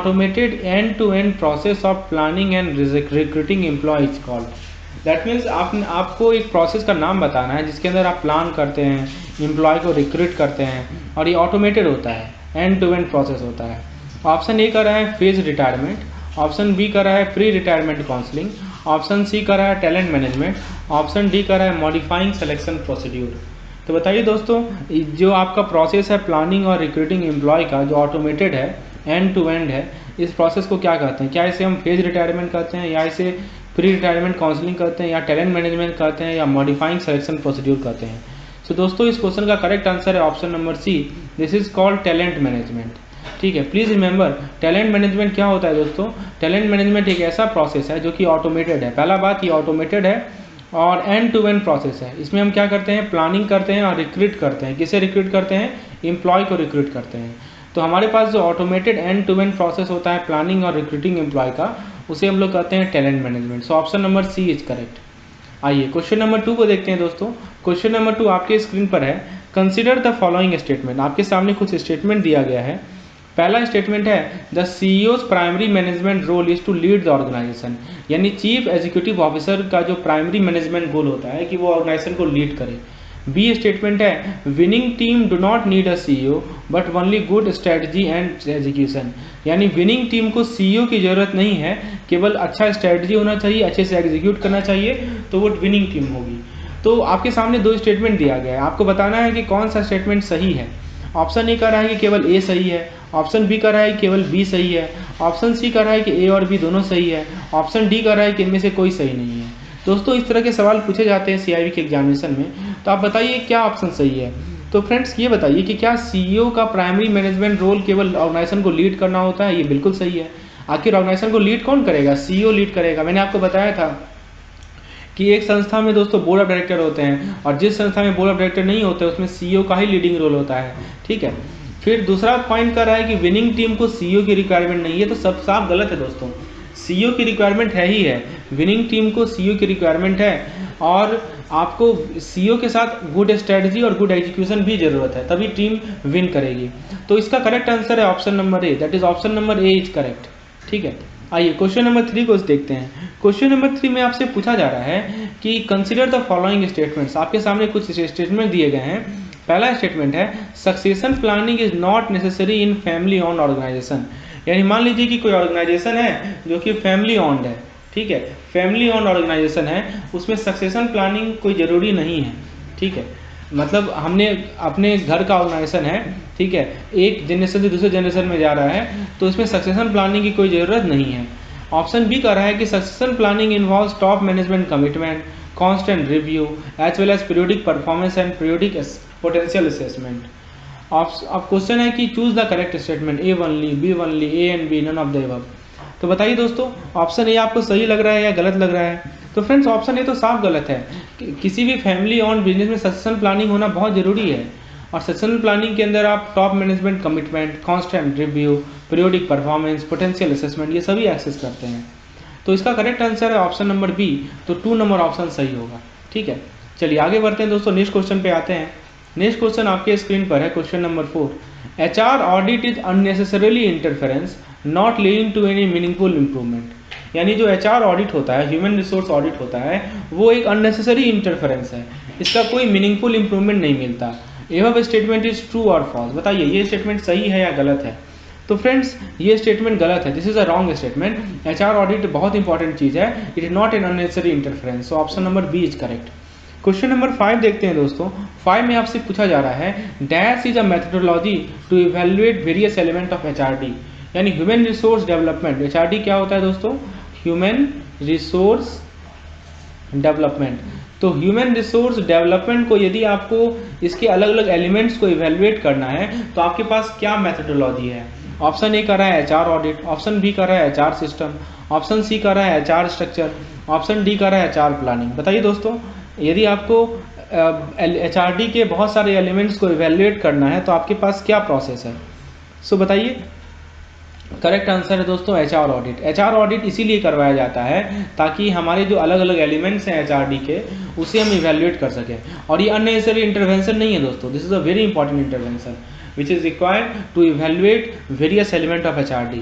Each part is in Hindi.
automated end-to-end process of planning and recruiting employees called. That means आपको एक प्रोसेस का नाम बताना है जिसके अंदर आप प्लान करते हैं, एम्प्लॉय को रिक्रूट करते हैं, और ये ऑटोमेटेड होता है, एंड टू एंड प्रोसेस होता है। ऑप्शन ए कर रहा है फेज रिटायरमेंट, ऑप्शन बी कर रहा है pre retirement counselling, option C कर रहा है टैलेंट मैनेजमेंट, ऑप्शन डी कर रहा है मॉडिफाइंग सिलेक्शन प्रोसीड्यूर। तो बताइए दोस्तों, जो आपका प्रोसेस है प्लानिंग और रिक्रूटिंग एम्प्लॉय का, जो ऑटोमेटेड है, एंड टू एंड है, इस प्रोसेस को क्या कहते हैं? क्या इसे हम फेज रिटायरमेंट कहते हैं, या इसे प्री रिटायरमेंट काउंसलिंग करते हैं, या टैलेंट मैनेजमेंट करते हैं, या मॉडिफाइंग सिलेक्शन प्रोसीड्यूर करते हैं? सो दोस्तों, इस क्वेश्चन का करेक्ट आंसर है option number C, this is called talent management. ठीक है, प्लीज़ रिमेंबर, टैलेंट मैनेजमेंट क्या होता है दोस्तों? टैलेंट मैनेजमेंट एक ऐसा प्रोसेस है जो कि ऑटोमेटेड है। पहला बात, ये ऑटोमेटेड है और एंड टू एंड प्रोसेस है। इसमें हम क्या करते हैं? प्लानिंग करते हैं और रिक्रूट करते हैं। किसे रिक्रूट करते हैं? एम्प्लॉय को रिक्रूट करते हैं। तो हमारे पास जो automated end to end process होता है प्लानिंग और रिक्रूटिंग एम्प्लॉय का, उसे हम लोग कहते हैं talent management. So option number C is correct. आइए क्वेश्चन नंबर 2 को देखते हैं दोस्तों। क्वेश्चन नंबर 2 आपके स्क्रीन पर है। Consider the following statement. आपके सामने कुछ स्टेटमेंट दिया गया है। पहला स्टेटमेंट है the CEO's primary management role is to lead the organisation, यानी चीफ एग्जीक्यूटिव ऑफिसर का जो प्राइमरी मैनेजमेंट गोल होता है कि वो ऑर्गेनाइजेशन को लीड करे। बी स्टेटमेंट है winning team do not need a CEO but only good strategy and execution, यानी विनिंग टीम को सीईओ की जरूरत नहीं है, केवल अच्छा स्ट्रेटजी होना चाहिए, अच्छे से एग्जीक्यूट करना चाहिए, तो वो विनिंग टीम होगी। तो आपके सामने 2 स्टेटमेंट दिया गया है, आपको बताना है कि कौन सा स्टेटमेंट सही है। ऑप्शन ए कर रहा है कि केवल ए सही है, ऑप्शन बी कर रहा है कि केवल बी सही है, ऑप्शन सी कर रहा है कि ए और बी दोनों सही है, ऑप्शन डी कर रहा है कि इनमें से कोई सही नहीं है। दोस्तों, इस तरह के सवाल पूछे जाते हैं सीआईबी के एग्जामिनेशन में, तो आप बताइए क्या ऑप्शन सही है। तो फ्रेंड्स, ये बताइए कि क्या सीईओ का प्राइमरी मैनेजमेंट रोल केवल ऑर्गेनाइजेशन को लीड करना होता है? ये बिल्कुल सही है। आखिर ऑर्गेनाइजेशन को लीड कौन करेगा? सीईओ लीड करेगा। मैंने आपको बताया था कि एक संस्था में दोस्तों बोर्ड ऑफ डायरेक्टर होते हैं, और जिस संस्था में बोर्ड ऑफ डायरेक्टर नहीं होते उसमें सीईओ का ही लीडिंग रोल होता है। ठीक है, फिर दूसरा पॉइंट कर रहा है कि विनिंग टीम को सीईओ की रिक्वायरमेंट नहीं है, तो सब साफ गलत है दोस्तों। सीईओ की रिक्वायरमेंट है ही है, विनिंग टीम को सीईओ की रिक्वायरमेंट है, और आपको सीईओ के साथ गुड स्ट्रेटजी और गुड एग्जीक्यूशन भी जरूरत है, तभी टीम विन करेगी। तो इसका करेक्ट आंसर है option number A, that is option number A is correct. ठीक है, आइए क्वेश्चन नंबर 3 को देखते हैं। क्वेश्चन नंबर 3 में आपसे पूछा जा रहा है कि कंसीडर द फॉलोइंग स्टेटमेंट्स। आपके सामने कुछ स्टेटमेंट दिए गए हैं। पहला स्टेटमेंट है succession planning is not necessary in family owned organisation, यानी मान लीजिए कि कोई ऑर्गेनाइजेशन है जो कि फैमिली ओन्ड है। ठीक है, फैमिली ओन्ड ऑर्गेनाइजेशन है, उसमें सक्सेशन प्लानिंग कोई ज़रूरी नहीं है। ठीक है, मतलब हमने अपने घर का ऑर्गेनाइजेशन है, ठीक है, एक जनरेशन से दूसरे जनरेशन में जा रहा है, तो इसमें सक्सेशन प्लानिंग की कोई ज़रूरत नहीं है। ऑप्शन बी कर रहा है कि succession planning involves top management commitment, constant review as well as periodic performance and periodic potential assessment. अब क्वेश्चन है कि choose the correct statement, A only, B only, A and B, none of the above. तो बताइए दोस्तों, ऑप्शन ए आपको सही लग रहा है या गलत लग रहा है? तो फ्रेंड्स, ऑप्शन ए तो साफ गलत है। किसी भी फैमिली ऑन बिजनेस में सक्सेशन प्लानिंग होना बहुत ज़रूरी है, और सक्सेशन प्लानिंग के अंदर आप top management commitment, constant review, periodic performance, potential assessment, ये सभी एक्सेस करते हैं। तो इसका करेक्ट आंसर है ऑप्शन नंबर बी, तो 2 नंबर ऑप्शन सही होगा। ठीक है, चलिए आगे बढ़ते हैं दोस्तों, नेक्स्ट क्वेश्चन पे आते हैं। नेक्स्ट क्वेश्चन आपके स्क्रीन पर है, question number 4। HR audit is unnecessarily interference not leading to any meaningful improvement, यानी जो HR ऑडिट होता है, ह्यूमन रिसोर्स ऑडिट होता है, वो एक अननेसेसरी इंटरफेरेंस है, इसका कोई मीनिंगफुल इंप्रूवमेंट नहीं मिलता। एवं स्टेटमेंट इज ट्रू और फॉल्स। बताइए ये स्टेटमेंट सही है या गलत है? तो फ्रेंड्स, ये स्टेटमेंट गलत है, this is a wrong statement. HR audit बहुत इंपॉर्टेंट चीज़ है, it is not an unnecessary interference. So option number B is correct. Question number 5 देखते हैं दोस्तों। 5 में आपसे पूछा जा रहा है dash is a methodology to evaluate various element of HRD, यानी ह्यूमन रिसोर्स डेवलपमेंट। HRD क्या होता है दोस्तों? Human resource development. तो ह्यूमन रिसोर्स डेवलपमेंट को यदि आपको इसके अलग अलग एलिमेंट्स को इवेल्युएट करना है, तो आपके पास क्या मेथोडोलॉजी है? ऑप्शन ए कर रहा है HR ऑडिट, ऑप्शन बी कर रहा है HR सिस्टम, ऑप्शन सी कर रहा है HR स्ट्रक्चर, ऑप्शन डी कर रहा है HR प्लानिंग। बताइए दोस्तों, यदि आपको HRD के बहुत सारे एलिमेंट्स को इवेल्युएट करना है, तो आपके पास क्या प्रोसेस है? सो बताइए। करेक्ट आंसर है दोस्तों HR ऑडिट। HR ऑडिट इसीलिए करवाया जाता है ताकि हमारे जो अलग अलग एलिमेंट्स हैं HRD के, उसे हम इवेल्युएट कर सकें। और ये अननेसेसरी इंटरवेंशन नहीं है दोस्तों, this is a very important intervention which is required to evaluate various element of HRD।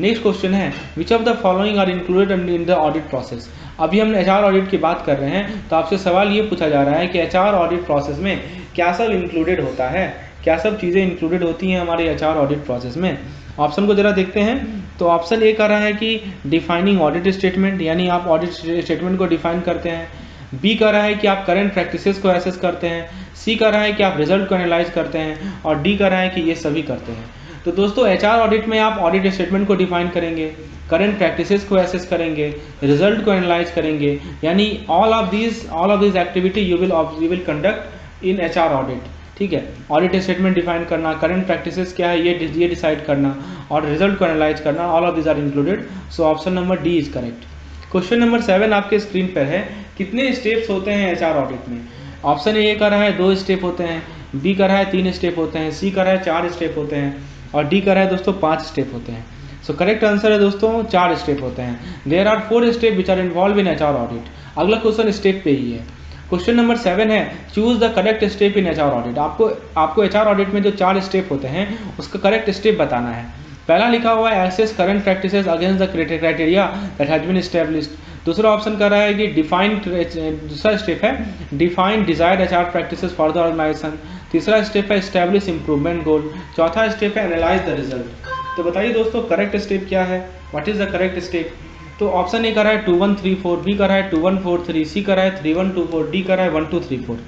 Next question है which of the following are included in the audit process. अभी हम एचआर ऑडिट की बात कर रहे हैं, तो आपसे सवाल ये पूछा जा रहा है कि एचआर ऑडिट प्रोसेस में क्या सब इंक्लूडेड होता है, क्या सब चीज़ें इंक्लूडेड होती हैं हमारे एचआर ऑडिट प्रोसेस में। ऑप्शन को जरा देखते हैं। तो ऑप्शन ए कह रहा है कि डिफाइनिंग ऑडिट स्टेटमेंट, यानी आप ऑडिट स्टेटमेंट को डिफाइन करते हैं। बी कह रहा है कि आप करंट प्रैक्टिसेस को एसेस करते हैं। सी कह रहा है कि आप रिजल्ट को एनालाइज करते हैं। और डी कह रहा है कि ये सभी करते हैं। तो दोस्तों एचआर ऑडिट में आप ऑडिट स्टेटमेंट को डिफाइन करेंगे, करंट प्रैक्टिसेस को एसेस करेंगे, रिजल्ट को एनालाइज करेंगे, यानी all of this activity you will conduct in HR audit. ठीक है, ऑडिट स्टेटमेंट डिफाइन करना, करंट प्रैक्टिसेस क्या है ये डिसाइड करना, और रिजल्ट को एनालाइज करना, all of this are included. So option number D is correct. Question number 7 आपके स्क्रीन पर है, कितने स्टेप्स होते हैं एचआर ऑडिट में। ऑप्शन ए कर रहा है 2 स्टेप होते हैं, बी कर रहा है 3 स्टेप होते हैं, सी कर रहा है 4 स्टेप होते हैं, और डी कर रहा है दोस्तों 5 स्टेप होते हैं। सो करेक्ट आंसर है दोस्तों 4 स्टेप होते हैं। There are 4 step which are involve in HR audit. अगला क्वेश्चन स्टेप पे ही है। क्वेश्चन नंबर 7 है choose the correct step in HR audit. आपको एचआर ऑडिट में जो 4 स्टेप होते हैं उसका करेक्ट स्टेप बताना है। पहला लिखा हुआ है assess current practices against the criteria that has been established. दूसरा ऑप्शन कर रहा है कि दूसरा स्टेप है define desired HR practices for the organisation. तीसरा स्टेप है एस्टैब्लिश इंप्रूवमेंट गोल। चौथा स्टेप है एनालाइज द रिजल्ट। तो बताइए दोस्तों करेक्ट स्टेप क्या है, what is the correct step. तो ऑप्शन ए कर रहा है 2 1 3 4, बी कर रहा है 2 1 4 3, सी कर रहा है 3 1 2 4, डी कर रहा है 1 2 3 4।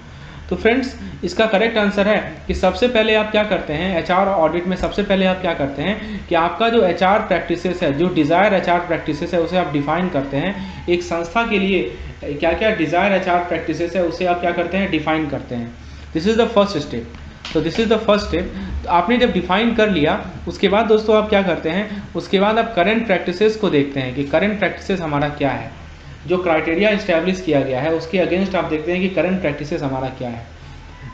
तो फ्रेंड्स इसका करेक्ट आंसर है कि सबसे पहले आप क्या करते हैं एचआर ऑडिट में, सबसे पहले आप क्या करते हैं कि आपका जो एचआर प्रैक्टिसेस है, जो डिज़ायर एचआर प्रैक्टिसेस है, उसे आप डिफाइन करते हैं। एक संस्था के लिए क्या क्या डिज़ायर एचआर प्रैक्टिसेस है उसे आप क्या करते हैं डिफाइन करते हैं। This is the first step. तो this is the first step. तो आपने जब डिफाइन कर लिया उसके बाद दोस्तों आप क्या करते हैं, उसके बाद आप करंट प्रैक्टिसेस को देखते हैं कि करंट प्रैक्टिसेस हमारा क्या है, जो क्राइटेरिया इस्टेब्लिश किया गया है उसके अगेंस्ट आप देखते हैं कि करंट प्रैक्टिसेस हमारा क्या है।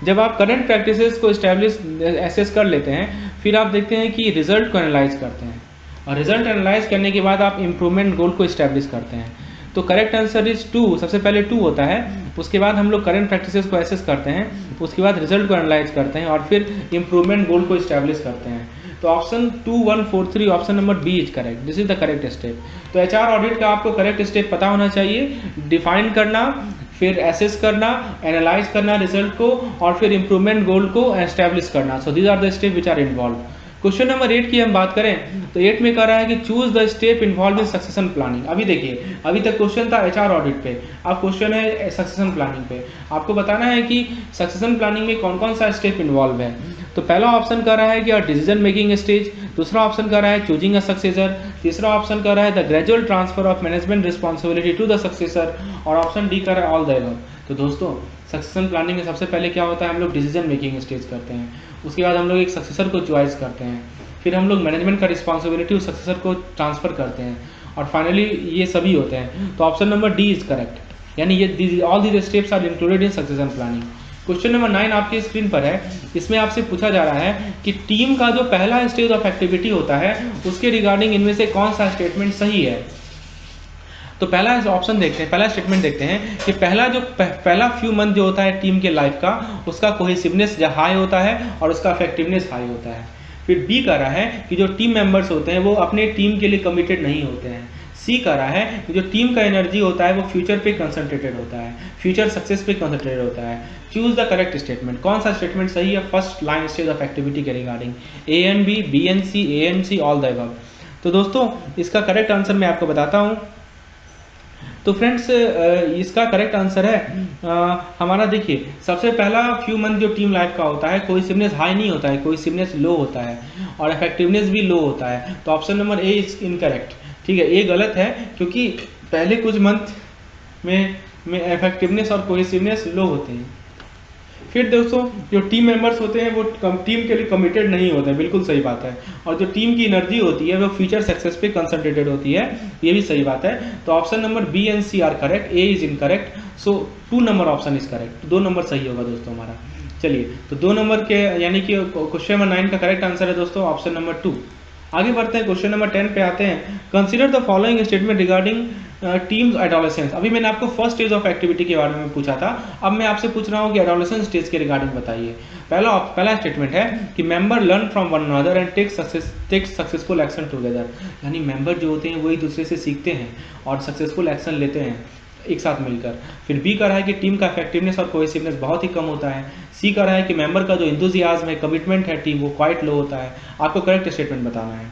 जब आप करंट प्रैक्टिसेस को इस्टेब्लिश एसेस कर लेते हैं फिर आप देखते हैं कि रिजल्ट को एनालाइज करते हैं, और रिजल्ट एनालाइज करने के बाद आप इम्प्रूवमेंट गोल को इस्टेब्लिश करते हैं। तो करेक्ट आंसर इज 2। सबसे पहले 2 होता है, उसके बाद हम लोग करंट प्रैक्टिसेस को एसेस करते हैं, उसके बाद रिजल्ट को एनालाइज करते हैं, और फिर इम्प्रूवमेंट गोल को इस्टेब्लिश करते हैं। तो option 2 1 4 3 option number B is correct. This is the correct step. तो एचआर ऑडिट का आपको करेक्ट स्टेप पता होना चाहिए, डिफाइन करना, फिर एसेस करना, एनालाइज करना रिजल्ट को, और फिर इम्प्रूवमेंट गोल को एस्टैब्लिश करना। So these are the step which are involve. Question number 8 की हम बात करें तो 8 में कह रहा है कि choose the step involve in succession planning. अभी देखिए अभी तक क्वेश्चन था एचआर ऑडिट पे, अब क्वेश्चन है सक्सेशन प्लानिंग पे। आपको बताना है कि सक्सेशन प्लानिंग में कौन कौन सा स्टेप इन्वॉल्व है। तो पहला ऑप्शन कर रहा है कि डिसीजन मेकिंग स्टेज, दूसरा ऑप्शन कर रहा है चूजिंग अ सक्सेसर, तीसरा ऑप्शन कर रहा है the gradual transfer of management responsibility to the successor, और ऑप्शन डी कर रहा है ऑल द अबव। तो दोस्तों सक्सेशन प्लानिंग में सबसे पहले क्या होता है, हम लोग डिसीजन मेकिंग स्टेज करते हैं, उसके बाद हम लोग एक सक्सेसर को चॉइस करते हैं, फिर हम लोग मैनेजमेंट का रिस्पॉन्सिबिलिटी उस सक्सेसर को ट्रांसफर करते हैं, और फाइनली ये सभी होते हैं। तो option number D is correct, यानी ये all these steps are included in succession planning. Question number 9 आपकी स्क्रीन पर है। इसमें आपसे पूछा जा रहा है कि टीम का जो पहला स्टेज ऑफ एक्टिविटी होता है उसके रिगार्डिंग इनमें से कौन सा स्टेटमेंट सही है। तो पहला ऑप्शन देखते हैं, पहला स्टेटमेंट देखते हैं कि पहला फ्यू मंथ जो होता है टीम के लाइफ का, उसका कोहेसिवनेस हाई होता है और उसका इफेक्टिवनेस हाई होता है। फिर बी कह रहा है कि जो टीम मेंबर्स होते हैं वो अपने टीम के लिए कमिटेड नहीं होते हैं। सी कह रहा है कि जो टीम का एनर्जी होता है वो फ्यूचर पे कंसंट्रेटेड होता है, फ्यूचर सक्सेस पे कंसंट्रेटेड होता है। Choose the correct statement. कौन सा स्टेटमेंट सही है first line stage of activity के regarding, A and B and C, A and C, all the above. तो दोस्तों इसका करेक्ट आंसर मैं आपको बताता हूँ। तो फ्रेंड्स इसका करेक्ट आंसर है हमारा, देखिए सबसे पहला फ्यू मंथ जो टीम लाइफ का होता है कोहेसिवनेस हाई नहीं होता है, कोहेसिवनेस लो होता है, और इफेक्टिवनेस भी लो होता है। तो option number A is incorrect. ठीक है, ये गलत है क्योंकि पहले कुछ मंथ में इफेक्टिवनेस और कोहेसिवनेस लो होते हैं। फिर दोस्तों जो टीम मेंबर्स होते हैं वो टीम के लिए कमिटेड नहीं होते हैं, बिल्कुल सही बात है। और जो टीम की एनर्जी होती है वो फ्यूचर सक्सेस पे कंसंट्रेटेड होती है, ये भी सही बात है। तो option number B and C are correct, A is incorrect. So 2 number option is correct, 2 number सही होगा दोस्तों हमारा। चलिए तो 2 नंबर के यानी कि क्वेश्चन नंबर 9 का करेक्ट आंसर है दोस्तों ऑप्शन नंबर 2। आगे बढ़ते हैं, क्वेश्चन नंबर 10 पे आते हैं। Consider the following statement regarding teams adolescence, अभी मैंने आपको फर्स्ट स्टेज ऑफ एक्टिविटी के बारे में पूछा था, अब मैं आपसे पूछ रहा हूँ कि एडोलेसेंस स्टेज के रिगार्डिंग बताइए। पहला स्टेटमेंट है कि member learn from one another and take successful action together, यानी मेंबर जो होते हैं वो एक दूसरे से सीखते हैं और सक्सेसफुल एक्शन लेते हैं एक साथ मिलकर। फिर बी का रहा है कि टीम का इफेक्टिवनेस और कोहेसिवनेस बहुत ही कम होता है। सी का रहा है कि मेंबर का जो एंथुसियाज्म है, कमिटमेंट है टीम, वो क्वाइट लो होता है। आपको करेक्ट स्टेटमेंट बताना है।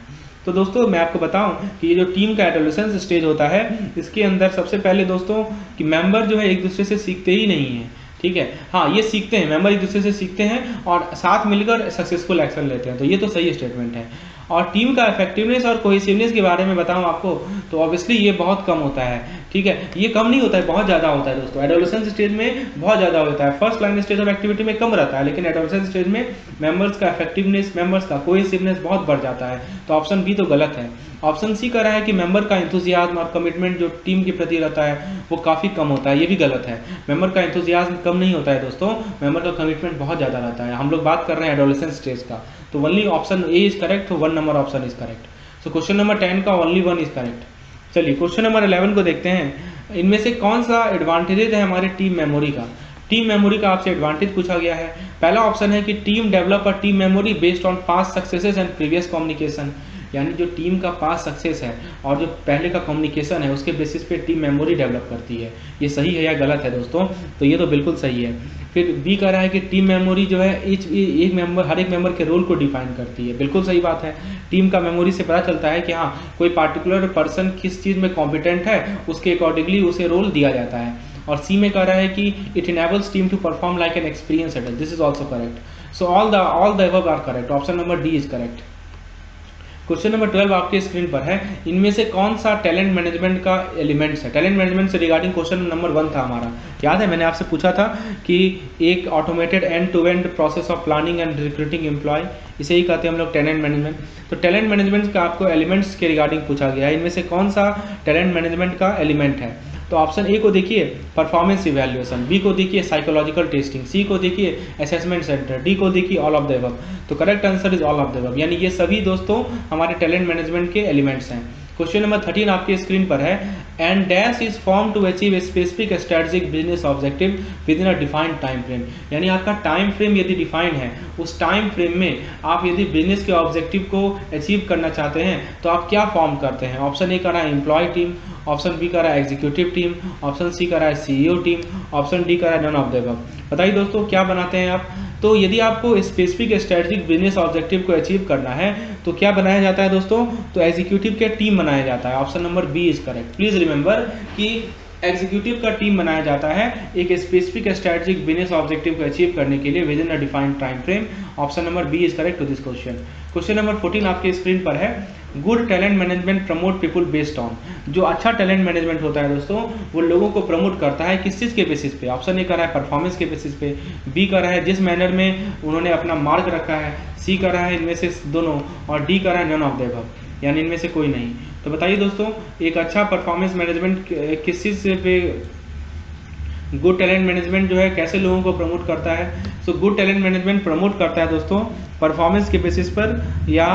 तो दोस्तों मैं आपको बताऊं कि ये जो टीम का एडोलेसेंस स्टेज होता है, इसके अंदर सबसे पहले दोस्तों कि मेंबर जो है एक दूसरे से सीखते ही नहीं है, ठीक है। हाँ, ये सीखते हैं, मेंबर एक दूसरे से सीखते हैं और साथ मिलकर सक्सेसफुल एक्शन लेते हैं, तो ये तो सही स्टेटमेंट है। और टीम का इफेक्टिवनेस और कोहेसिवनेस के बारे में बताऊं आपको तो ऑब्वियसली ये बहुत कम होता है, ठीक है। ये कम नहीं होता है, बहुत ज़्यादा होता है दोस्तों। एडोलेसेंस स्टेज में बहुत ज़्यादा होता है, first line stage of activity में कम रहता है, लेकिन एडोलेसेंस स्टेज में मेंबर्स का इफेक्टिवनेस, मेंबर्स का कोहेसिवनेस बहुत बढ़ जाता है। तो ऑप्शन बी तो गलत है। ऑप्शन सी का रहा है कि मेंबर का एंथुसियाज्म और कमिटमेंट जो टीम के प्रति रहता है वो काफ़ी कम होता है, ये भी गलत है। मेंबर का एंथुसियाज्म कम नहीं होता है दोस्तों, मेंबर का कमिटमेंट बहुत ज़्यादा रहता है। हम लोग बात कर रहे हैं एडोलेसेंस स्टेज का, तो only option A is correct, 1 number option is correct. So question number 10 का ओनली 1 इज करेक्ट। चलिए क्वेश्चन नंबर 11 को देखते हैं। इनमें से कौन सा एडवांटेजेस है हमारे टीम मेमोरी का? टीम मेमोरी का आपसे एडवांटेज पूछा गया है। पहला ऑप्शन है कि team develop a team memory based on past successes and previous communication, यानी जो टीम का पास्ट सक्सेस है और जो पहले का कम्युनिकेशन है उसके बेसिस पे टीम मेमोरी डेवलप करती है। ये सही है या गलत है दोस्तों? तो ये तो बिल्कुल सही है। फिर बी कह रहा है कि टीम मेमोरी जो है हर एक मेंबर के रोल को डिफाइन करती है। बिल्कुल सही बात है। टीम का मेमोरी से पता चलता है कि हाँ, कोई पार्टिकुलर पर्सन किस चीज़ में कॉम्पिटेंट है, उसके अकॉर्डिंगली उसे रोल दिया जाता है। और सी में कह रहा है कि it enables team to perform like an experience adult, this is also correct. So all the above are correct, option number D is correct. Question number 12 आपके स्क्रीन पर है। इनमें से कौन सा टैलेंट मैनेजमेंट का एलिमेंट्स है? टैलेंट मैनेजमेंट से रिगार्डिंग क्वेश्चन नंबर 1 था हमारा, याद है मैंने आपसे पूछा था कि एक automated end to end process of planning and recruiting employ, इसे ही कहते हैं हम लोग टैलेंट मैनेजमेंट। तो टैलेंट मैनेजमेंट का आपको एलिमेंट्स के रिगार्डिंग पूछा गया है, इनमें से कौन सा टैलेंट मैनेजमेंट का एलिमेंट है? तो ऑप्शन ए को देखिए परफॉर्मेंस इवैल्यूएशन, बी को देखिए साइकोलॉजिकल टेस्टिंग, सी को देखिए असेसमेंट सेंटर, डी को देखिए ऑल ऑफ द अबव। तो correct answer is all of the above, यानी ये सभी दोस्तों हमारे टैलेंट मैनेजमेंट के एलिमेंट्स हैं। क्वेश्चन नंबर 13 आपके स्क्रीन पर है। And dash is form to achieve a specific strategic business objective within a defined time frame, यानी आपका टाइम फ्रेम यदि डिफाइंड है, उस टाइम फ्रेम में आप यदि बिजनेस के ऑब्जेक्टिव को अचीव करना चाहते हैं तो आप क्या फॉर्म करते हैं? ऑप्शन ए का रहा है एम्प्लॉय टीम, ऑप्शन बी का रहा है एग्जीक्यूटिव टीम, ऑप्शन सी का रहा है सीईओ टीम, ऑप्शन डी का रहा है नन ऑफ द अबव। बताइए दोस्तों क्या बनाते हैं आप? तो यदि आपको स्पेसिफिक स्ट्रेटेजिक बिजनेस ऑब्जेक्टिव को अचीव करना है तो क्या बनाया जाता है दोस्तों? तो एग्जीक्यूटिव का टीम बनाया जाता है। Option number B is correct. Please remember कि एग्जीक्यूटिव का टीम बनाया जाता है एक स्पेसिफिक स्ट्रेटेजिक बिजनेस ऑब्जेक्टिव को अचीव करने के लिए within a defined time frame. Option number B is correct to this question. Question number 14 आपके स्क्रीन पर है। Good talent management promote people based on, जो अच्छा टैलेंट मैनेजमेंट होता है दोस्तों वो लोगों को प्रमोट करता है किस चीज़ के बेसिस पे? ऑप्शन ए कर रहा है परफॉर्मेंस के बेसिस पे, बी कर रहा है जिस मैनर में उन्होंने अपना मार्क रखा है, सी कर रहा है इनमें से दोनों, और डी कर रहा है नन ऑफ द अबव, यानी इनमें से कोई नहीं। तो बताइए दोस्तों एक अच्छा परफॉर्मेंस मैनेजमेंट किस चीज़ पे, गुड टैलेंट मैनेजमेंट जो है कैसे लोगों को प्रमोट करता है? So good talent management promote करता है दोस्तों परफॉर्मेंस के बेसिस पर या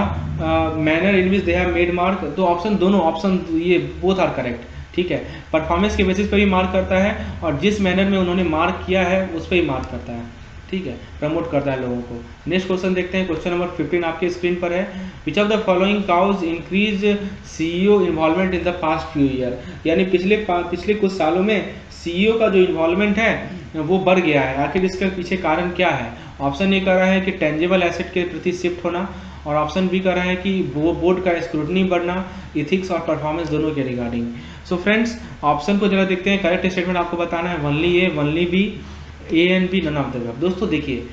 manner in which they have made mark. तो ऑप्शन दोनों ऑप्शन ये बोथ आर करेक्ट, ठीक है। परफॉर्मेंस के बेसिस पर भी मार्क करता है और जिस मैनर में उन्होंने मार्क किया है उस पर ही मार्क करता है, ठीक है, प्रमोट करता है लोगों को। नेक्स्ट क्वेश्चन देखते हैं। क्वेश्चन नंबर 15 आपके स्क्रीन पर है। Which of the following cause increase CEO involvement in the past few year, यानी पिछले कुछ सालों में सीईओ का जो इन्वॉल्वमेंट है वो बढ़ गया है, आखिर इसके पीछे कारण क्या है? ऑप्शन ए कह रहा है कि टेंजिबल एसेट के प्रति शिफ्ट होना, और ऑप्शन बी कह रहा है कि वो बोर्ड का स्क्रूटनी बढ़ना, इथिक्स और परफॉर्मेंस दोनों के रिगार्डिंग। सो फ्रेंड्स ऑप्शन को जरा देखते हैं। करेक्ट स्टेटमेंट आपको बताना है only A, only B, A and B, none of the above. दोस्तों देखिए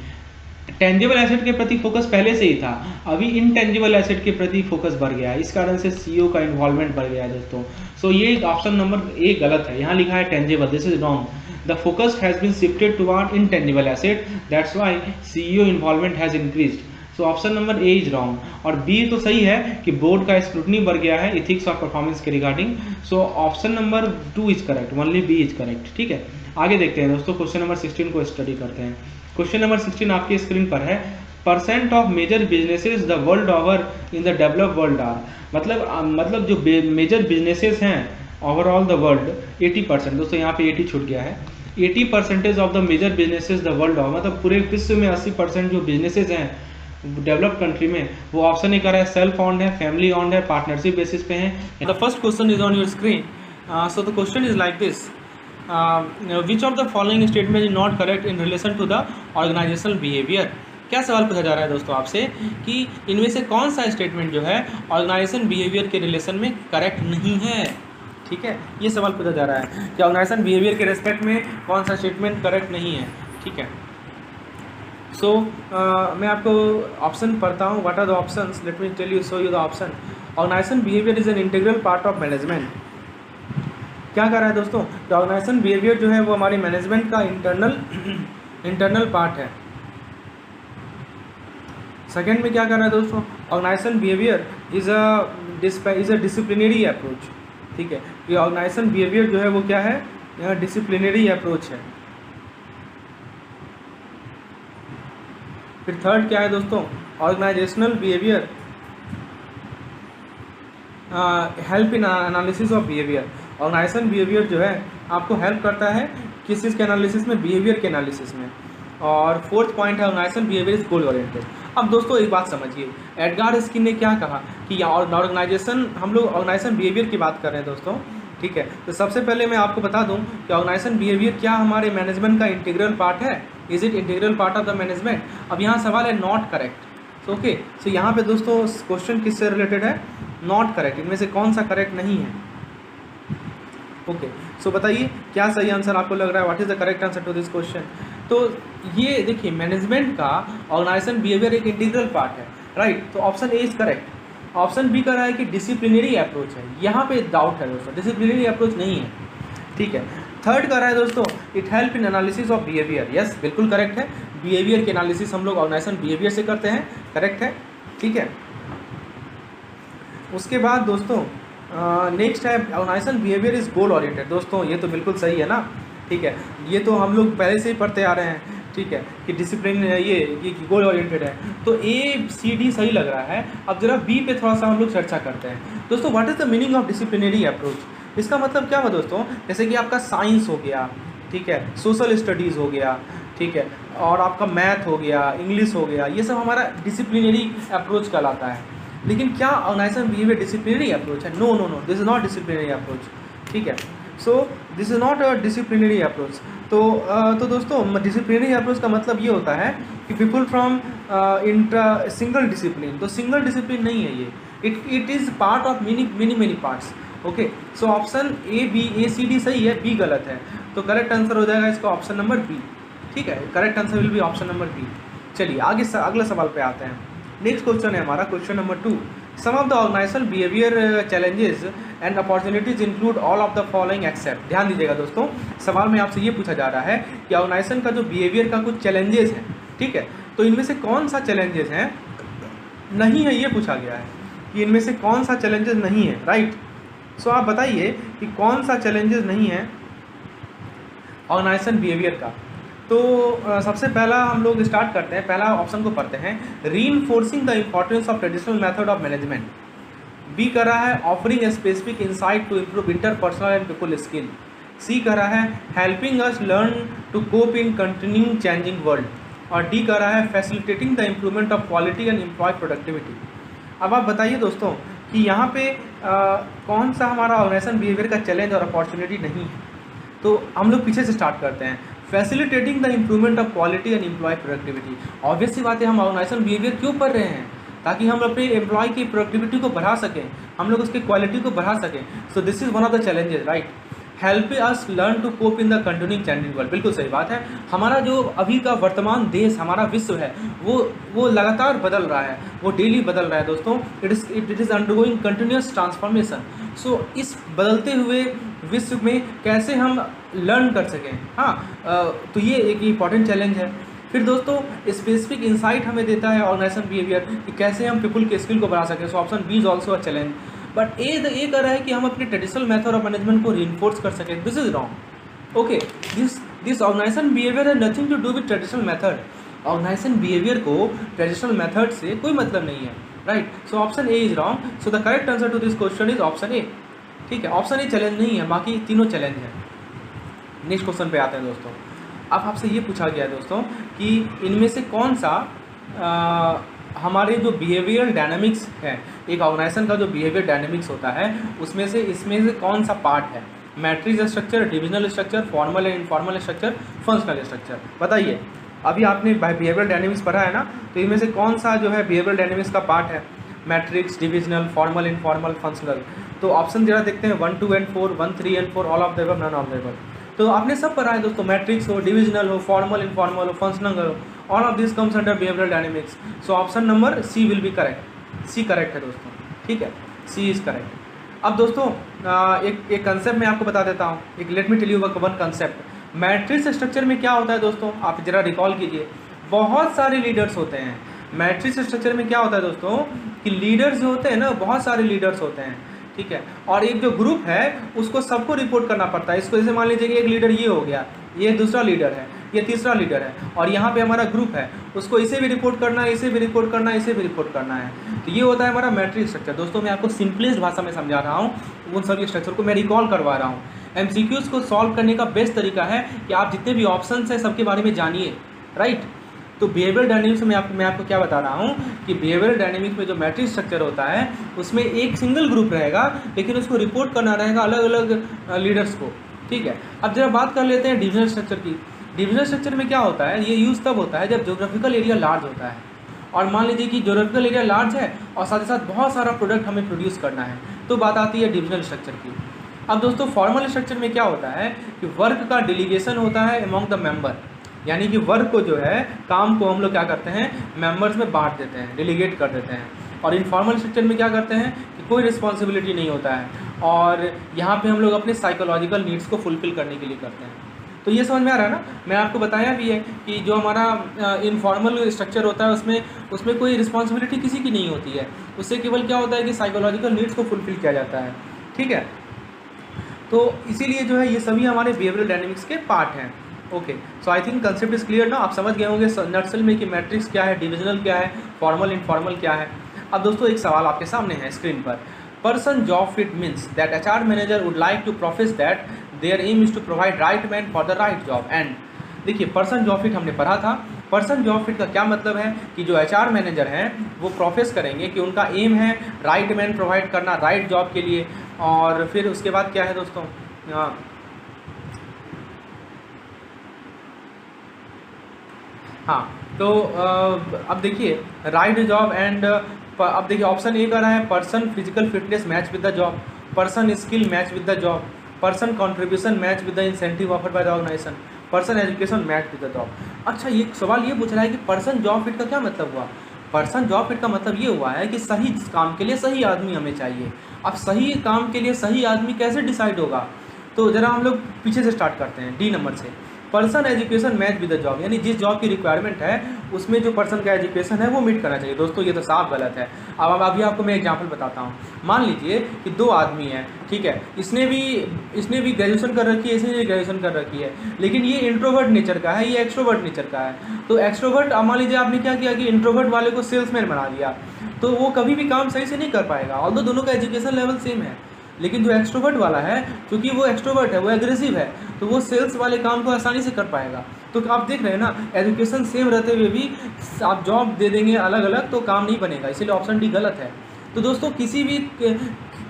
टेंजिबल एसेट के प्रति फोकस पहले से ही था, अभी इनटेंजिबल एसेट के प्रति फोकस बढ़ गया है, इस कारण से सीईओ का इन्वॉल्वमेंट बढ़ गया है दोस्तों। सो ये ऑप्शन नंबर ए गलत है, यहाँ लिखा है tangible, this is wrong. The focus has been shifted toward intangible asset, that's why CEO involvement has increased. So option number A is wrong. और बी तो सही है कि बोर्ड का स्क्रूटनी बढ़ गया है इथिक्स और परफॉर्मेंस के regarding. So option number 2 is correct, only B is correct, ठीक है। आगे देखते हैं दोस्तों, क्वेश्चन नंबर 16 को स्टडी करते हैं। क्वेश्चन नंबर 16 आपकी स्क्रीन पर है। Percent of major businesses the world over in the developed world are, मतलब जो मेजर बिजनेसेस हैं ओवरऑल द वर्ल्ड 80%, दोस्तों यहाँ पे 80 छूट गया है, 80% of the major businesses the world of, मतलब पूरे विश्व में 80% जो बिजनेसेस हैं डेवलप्ड कंट्री में, वो ऑप्शन नहीं कर रहा है सेल्फ ऑन्ड है, फैमिली ऑन्ड है, पार्टनरशिप बेसिस पे है। The first question is on your screen, so the question is like this, which of the following statement is not correct in relation to the organisational behaviour. क्या सवाल पूछा जा रहा है दोस्तों आपसे कि इनमें से कौन सा स्टेटमेंट जो है ऑर्गेनाइजेशन बिहेवियर के रिलेशन में करेक्ट नहीं है। ठीक है, ये सवाल पूछा जा रहा है कि ऑर्गेनाइजेशन बिहेवियर के रेस्पेक्ट में कौन सा स्टेटमेंट करेक्ट नहीं है। ठीक है, सो मैं आपको ऑप्शन पढ़ता हूँ, what are the options, let me tell you, show you the option. Organisation behaviour is an integral part of management. क्या कर रहा है दोस्तों, ऑर्गेनाइजेशन बिहेवियर जो है वो हमारी मैनेजमेंट का इंटरनल पार्ट है। सेकेंड में क्या कर रहा है दोस्तों, organisation behaviour is a disciplinary approach. ठीक है, ये ऑर्गेनाइजेशन बिहेवियर जो है वो क्या है, यह डिसिप्लिनरी अप्रोच है। फिर थर्ड क्या है दोस्तों, organisational behaviour help in analysis of behaviour. Organisation behaviour जो है आपको हेल्प करता है किस चीज़ के एनालिसिस में, बिहेवियर के एनालिसिस में। और फोर्थ पॉइंट है organisation behaviour is goal oriented. अब दोस्तों एक बात समझिए, एडगार स्किन ने क्या कहा कि ऑर्गेनाइजेशन, हम लोग ऑर्गेनाइजेशन बिहेवियर की बात कर रहे हैं दोस्तों। ठीक है, तो सबसे पहले मैं आपको बता दूं कि ऑर्गेनाइजेशन बिहेवियर क्या हमारे मैनेजमेंट का इंटीग्रल पार्ट है, is it integral part of the management. अब यहाँ सवाल है नॉट करेक्ट। ओके, सो यहाँ पे दोस्तों क्वेश्चन किससे रिलेटेड है, नॉट करेक्ट, इनमें से कौन सा करेक्ट नहीं है। ओके, सो बताइए क्या सही आंसर आपको लग रहा है, what is the correct answer to this question. तो ये देखिए, मैनेजमेंट का ऑर्गेनाइजेशन बिहेवियर एक इंटीग्रल पार्ट है, राइट। तो option A is correct. Option B कर रहा है कि डिसिप्लिनरी अप्रोच है, यहाँ पे डाउट है दोस्तों, डिसिप्लिनरी अप्रोच नहीं है। ठीक है, थर्ड कर रहा है दोस्तों, it help in analysis of behaviour. Yes, बिल्कुल करेक्ट है, बिहेवियर के एनालिसिस हम लोग ऑर्गेनाइजेशन बिहेवियर से करते हैं, करेक्ट है। ठीक है, उसके बाद दोस्तों नेक्स्ट है organisation behaviour is goal oriented. दोस्तों ये तो बिल्कुल सही है ना। ठीक है, ये तो हम लोग पहले से ही पढ़ते आ रहे हैं। ठीक है, कि डिसिप्लिन ये गोल ओरिएंटेड है, तो ए सी डी सही लग रहा है। अब जरा बी पे थोड़ा सा हम लोग चर्चा करते हैं दोस्तों। What is the meaning of disciplinary approach, इसका मतलब क्या हुआ दोस्तों, जैसे कि आपका साइंस हो गया, ठीक है, सोशल स्टडीज़ हो गया, ठीक है, और आपका मैथ हो गया, इंग्लिश हो गया, ये सब हमारा डिसिप्लिनरी अप्रोच कहलाता है। लेकिन क्या ऑर्गेनाइजेशन बिहेवियर डिसिप्लिनरी अप्रोच है, no no no, this is not disciplinary approach. ठीक है, so this is not a disciplinary approach. तो दोस्तों डिसिप्लिनरी अप्रोच का मतलब ये होता है कि पीपल फ्रॉम सिंगल डिसिप्लिन, तो सिंगल डिसिप्लिन नहीं है ये, it is part of many parts. Okay, so option A C D सही है, बी गलत है, तो करेक्ट आंसर हो जाएगा इसका ऑप्शन नंबर बी। ठीक है, correct answer will be option number B. चलिए आगे अगला सवाल पे आते हैं। नेक्स्ट क्वेश्चन है हमारा question number 2। Some of the organisational behaviour challenges and opportunities include all of the following except. ध्यान दीजिएगा दोस्तों, सवाल में आपसे ये पूछा जा रहा है कि ऑर्गेनाइजेशन का जो बिहेवियर का कुछ चैलेंजेस हैं, ठीक है, तो इनमें से कौन सा चैलेंजेस हैं नहीं है, ये पूछा गया है कि इनमें से कौन सा चैलेंजेस नहीं है, राइट। सो आप बताइए कि कौन सा चैलेंजेस नहीं है ऑर्गेनाइजेशन बिहेवियर का। तो सबसे पहला हम लोग स्टार्ट करते हैं, पहला ऑप्शन को पढ़ते हैं, reinforcing the importance of traditional method of management. B कर रहा है offering a specific insight to improve interpersonal and people skill. C कर रहा है helping us learn to cope in continuing changing world. और डी कर रहा है facilitating the improvement of quality and employ productivity. अब आप बताइए दोस्तों कि यहाँ पे कौन सा हमारा ऑर्गेनाइजेशन बिहेवियर का चैलेंज और अपॉर्चुनिटी नहीं है। तो हम लोग पीछे से स्टार्ट करते हैं, facilitating the improvement of quality and employ productivity. Obvious सी बात है, हम ऑर्गेनाइजेशन बिहेवियर क्यों पढ़ रहे हैं, ताकि हम अपने एम्प्लॉय की प्रोडक्टिविटी को बढ़ा सकें, हम लोग उसकी क्वालिटी को बढ़ा सकें। So this is one of the challenges, right. Help us learn to cope in the continuing changing world. बिल्कुल सही बात है, हमारा जो अभी का वर्तमान देश, हमारा विश्व है, वो लगातार बदल रहा है, वो डेली बदल रहा है दोस्तों। It is undergoing continuous transformation. So इस बदलते हुए विश्व में कैसे हम लर्न कर सकें, हाँ, तो ये एक इम्पॉर्टेंट चैलेंज है। फिर दोस्तों स्पेसिफिक इंसाइट हमें देता है ऑर्गेनाइजेशन बिहेवियर कि कैसे हम पीपल के स्किल को बढ़ा सकें। So option B is also a challenge. But A कर रहा है कि हम अपने ट्रेडिशनल मेथड ऑफ मैनेजमेंट को रीइंफोर्स कर सकें। This is wrong. Okay, this organisation behaviour has nothing to do with traditional method. Organisation behaviour को ट्रेडिशनल मेथड से कोई मतलब नहीं है, right. So option A is wrong. So the correct answer to this question is option A. ठीक है, ऑप्शन ए चैलेंज नहीं है, बाकी तीनों चैलेंज हैं। नेक्स्ट क्वेश्चन पे आते हैं दोस्तों। अब आपसे ये पूछा गया है दोस्तों कि इनमें से कौन सा हमारे जो बिहेवियरल डायनामिक्स है, एक ऑर्गेनाइजेशन का जो बिहेवियर डायनामिक्स होता है उसमें से इसमें से कौन सा पार्ट है, matrix structure, divisional structure, formal and informal structure, functional structure. बताइए, अभी आपने बिहेवियरल डायनामिक्स पढ़ा है ना, तो इनमें से कौन सा जो है बिहेवियरल डायनामिक्स का पार्ट है, matrix, divisional, formal, informal, functional. तो ऑप्शन जरा देखते हैं, 1, 2 and 4, 1, 3 and 4, all of the above, none of the above. तो आपने सब पढ़ा है दोस्तों, मैट्रिक्स हो, डिविजनल हो, फॉर्मल, इनफॉर्मल हो, फंक्शनल हो, all of this comes under behavioural dynamics. So option number C will be correct, C correct है दोस्तों, ठीक है, सी इज करेक्ट। अब दोस्तों एक कंसेप्ट मैं आपको बता देता हूँ, एक let me tell you one concept. Matrix structure में क्या होता है दोस्तों, आप जरा रिकॉल कीजिए, बहुत सारे लीडर्स होते हैं। मैट्रिक्स स्ट्रक्चर में क्या होता है दोस्तों कि लीडर्स जो होते हैं ना, बहुत सारे लीडर्स होते हैं, ठीक है, और एक जो ग्रुप है उसको सबको रिपोर्ट करना पड़ता है। इसको जैसे मान लीजिए कि एक लीडर ये हो गया, ये दूसरा लीडर है, ये तीसरा लीडर है, और यहाँ पे हमारा ग्रुप है, उसको इसे भी रिपोर्ट करना है, इसे भी रिपोर्ट करना है, इसे भी रिपोर्ट करना है। तो ये होता है हमारा मैट्रिक्स स्ट्रक्चर। दोस्तों मैं आपको सिंपलेस्ट भाषा में समझा रहा हूँ, उन सभी स्ट्रक्चर को मैं रिकॉल करवा रहा हूँ। MCQs को सॉल्व करने का बेस्ट तरीका है कि आप जितने भी ऑप्शन हैं सबके बारे में जानिए, राइट। तो बिहेवियरल डायनेमिक्स में मैं आपको क्या बता रहा हूँ कि बिहेवियरल डायनेमिक्स में जो मैट्रिक्स स्ट्रक्चर होता है उसमें एक सिंगल ग्रुप रहेगा, लेकिन उसको रिपोर्ट करना रहेगा अलग अलग लीडर्स को, ठीक है। अब जरा बात कर लेते हैं डिविजनल स्ट्रक्चर की। डिविजनल स्ट्रक्चर में क्या होता है, ये यूज़ तब होता है जब ज्योग्राफिकल एरिया लार्ज होता है, और मान लीजिए कि ज्योग्राफिकल एरिया लार्ज है और साथ ही साथ बहुत सारा प्रोडक्ट हमें प्रोड्यूस करना है, तो बात आती है डिविजनल स्ट्रक्चर की। अब दोस्तों फॉर्मल स्ट्रक्चर में क्या होता है कि वर्क का डिलीगेशन होता है अमॉन्ग द मेंबर, यानी कि वर्क को जो है, काम को हम लोग क्या करते हैं, मेंबर्स में बांट देते हैं, डिलीगेट कर देते हैं। और इनफॉर्मल स्ट्रक्चर में क्या करते हैं कि कोई रिस्पॉन्सिबिलिटी नहीं होता है, और यहाँ पे हम लोग अपने साइकोलॉजिकल नीड्स को फुलफिल करने के लिए करते हैं। तो ये समझ में आ रहा है ना, मैं आपको बताया भी है कि जो हमारा इनफॉर्मल स्ट्रक्चर होता है उसमें कोई रिस्पॉन्सिबिलिटी किसी की नहीं होती है, उससे केवल क्या होता है कि साइकोलॉजिकल नीड्स को फुलफिल किया जाता है, ठीक है। तो इसीलिए जो है ये सभी हमारे बिहेवियरल डायनेमिक्स के पार्ट हैं। Okay, so I think concept is clear ना, आप समझ गए होंगे नटसेल में कि मैट्रिक्स क्या है, डिविजनल क्या है, फॉर्मल इनफॉर्मल क्या है। अब दोस्तों एक सवाल आपके सामने है स्क्रीन पर, person job fit means that HR manager would like to profess that their aim is to provide right man for the right job and. देखिए पर्सन जॉब फिट हमने पढ़ा था, पर्सन जॉब फिट का क्या मतलब है कि जो HR मैनेजर हैं वो प्रोफेस करेंगे कि उनका एम है राइट मैन प्रोवाइड करना राइट जॉब के लिए। और फिर उसके बाद क्या है दोस्तों, हाँ, तो अब देखिए राइट जॉब एंड, अब देखिए ऑप्शन ए का रहा है person physical fitness match with the job, person skill match with the job, person contribution match with the incentive offered by the organisation, person education match with the job. अच्छा, ये सवाल ये पूछ रहा है कि पर्सन जॉब फिट का क्या मतलब हुआ। पर्सन जॉब फिट का मतलब ये हुआ है कि सही काम के लिए सही आदमी हमें चाहिए। अब सही काम के लिए सही आदमी कैसे डिसाइड होगा, तो ज़रा हम लोग पीछे से स्टार्ट करते हैं, डी नंबर से। Person education match with the job, यानी जिस जॉब की रिक्वायरमेंट है उसमें जो पर्सन का एजुकेशन है वो मीट करना चाहिए। दोस्तों ये तो साफ गलत है। अब अभी आपको मैं एग्जांपल बताता हूँ। मान लीजिए कि दो आदमी हैं, ठीक है, इसने भी ग्रेजुएशन कर रखी है, इसने भी ग्रेजुएशन कर रखी है, लेकिन ये इंट्रोवर्ट नेचर का है, ये एक्सट्रोवर्ट नेचर का है। तो एक्सट्रोवर्ट, मान लीजिए आपने क्या किया कि इंट्रोवर्ट वाले को सेल्समैन बना दिया, तो वो कभी भी काम सही से नहीं कर पाएगा। ऑल्दो दोनों का एजुकेशन लेवल सेम है, लेकिन जो एक्सट्रोवर्ट वाला है, क्योंकि वो एक्सट्रोवर्ट है, वो एग्रेसिव है, तो वो सेल्स वाले काम को आसानी से कर पाएगा। तो आप देख रहे हैं ना, एजुकेशन सेम रहते हुए भी आप जॉब दे देंगे अलग अलग तो काम नहीं बनेगा, इसीलिए ऑप्शन डी गलत है। तो दोस्तों किसी भी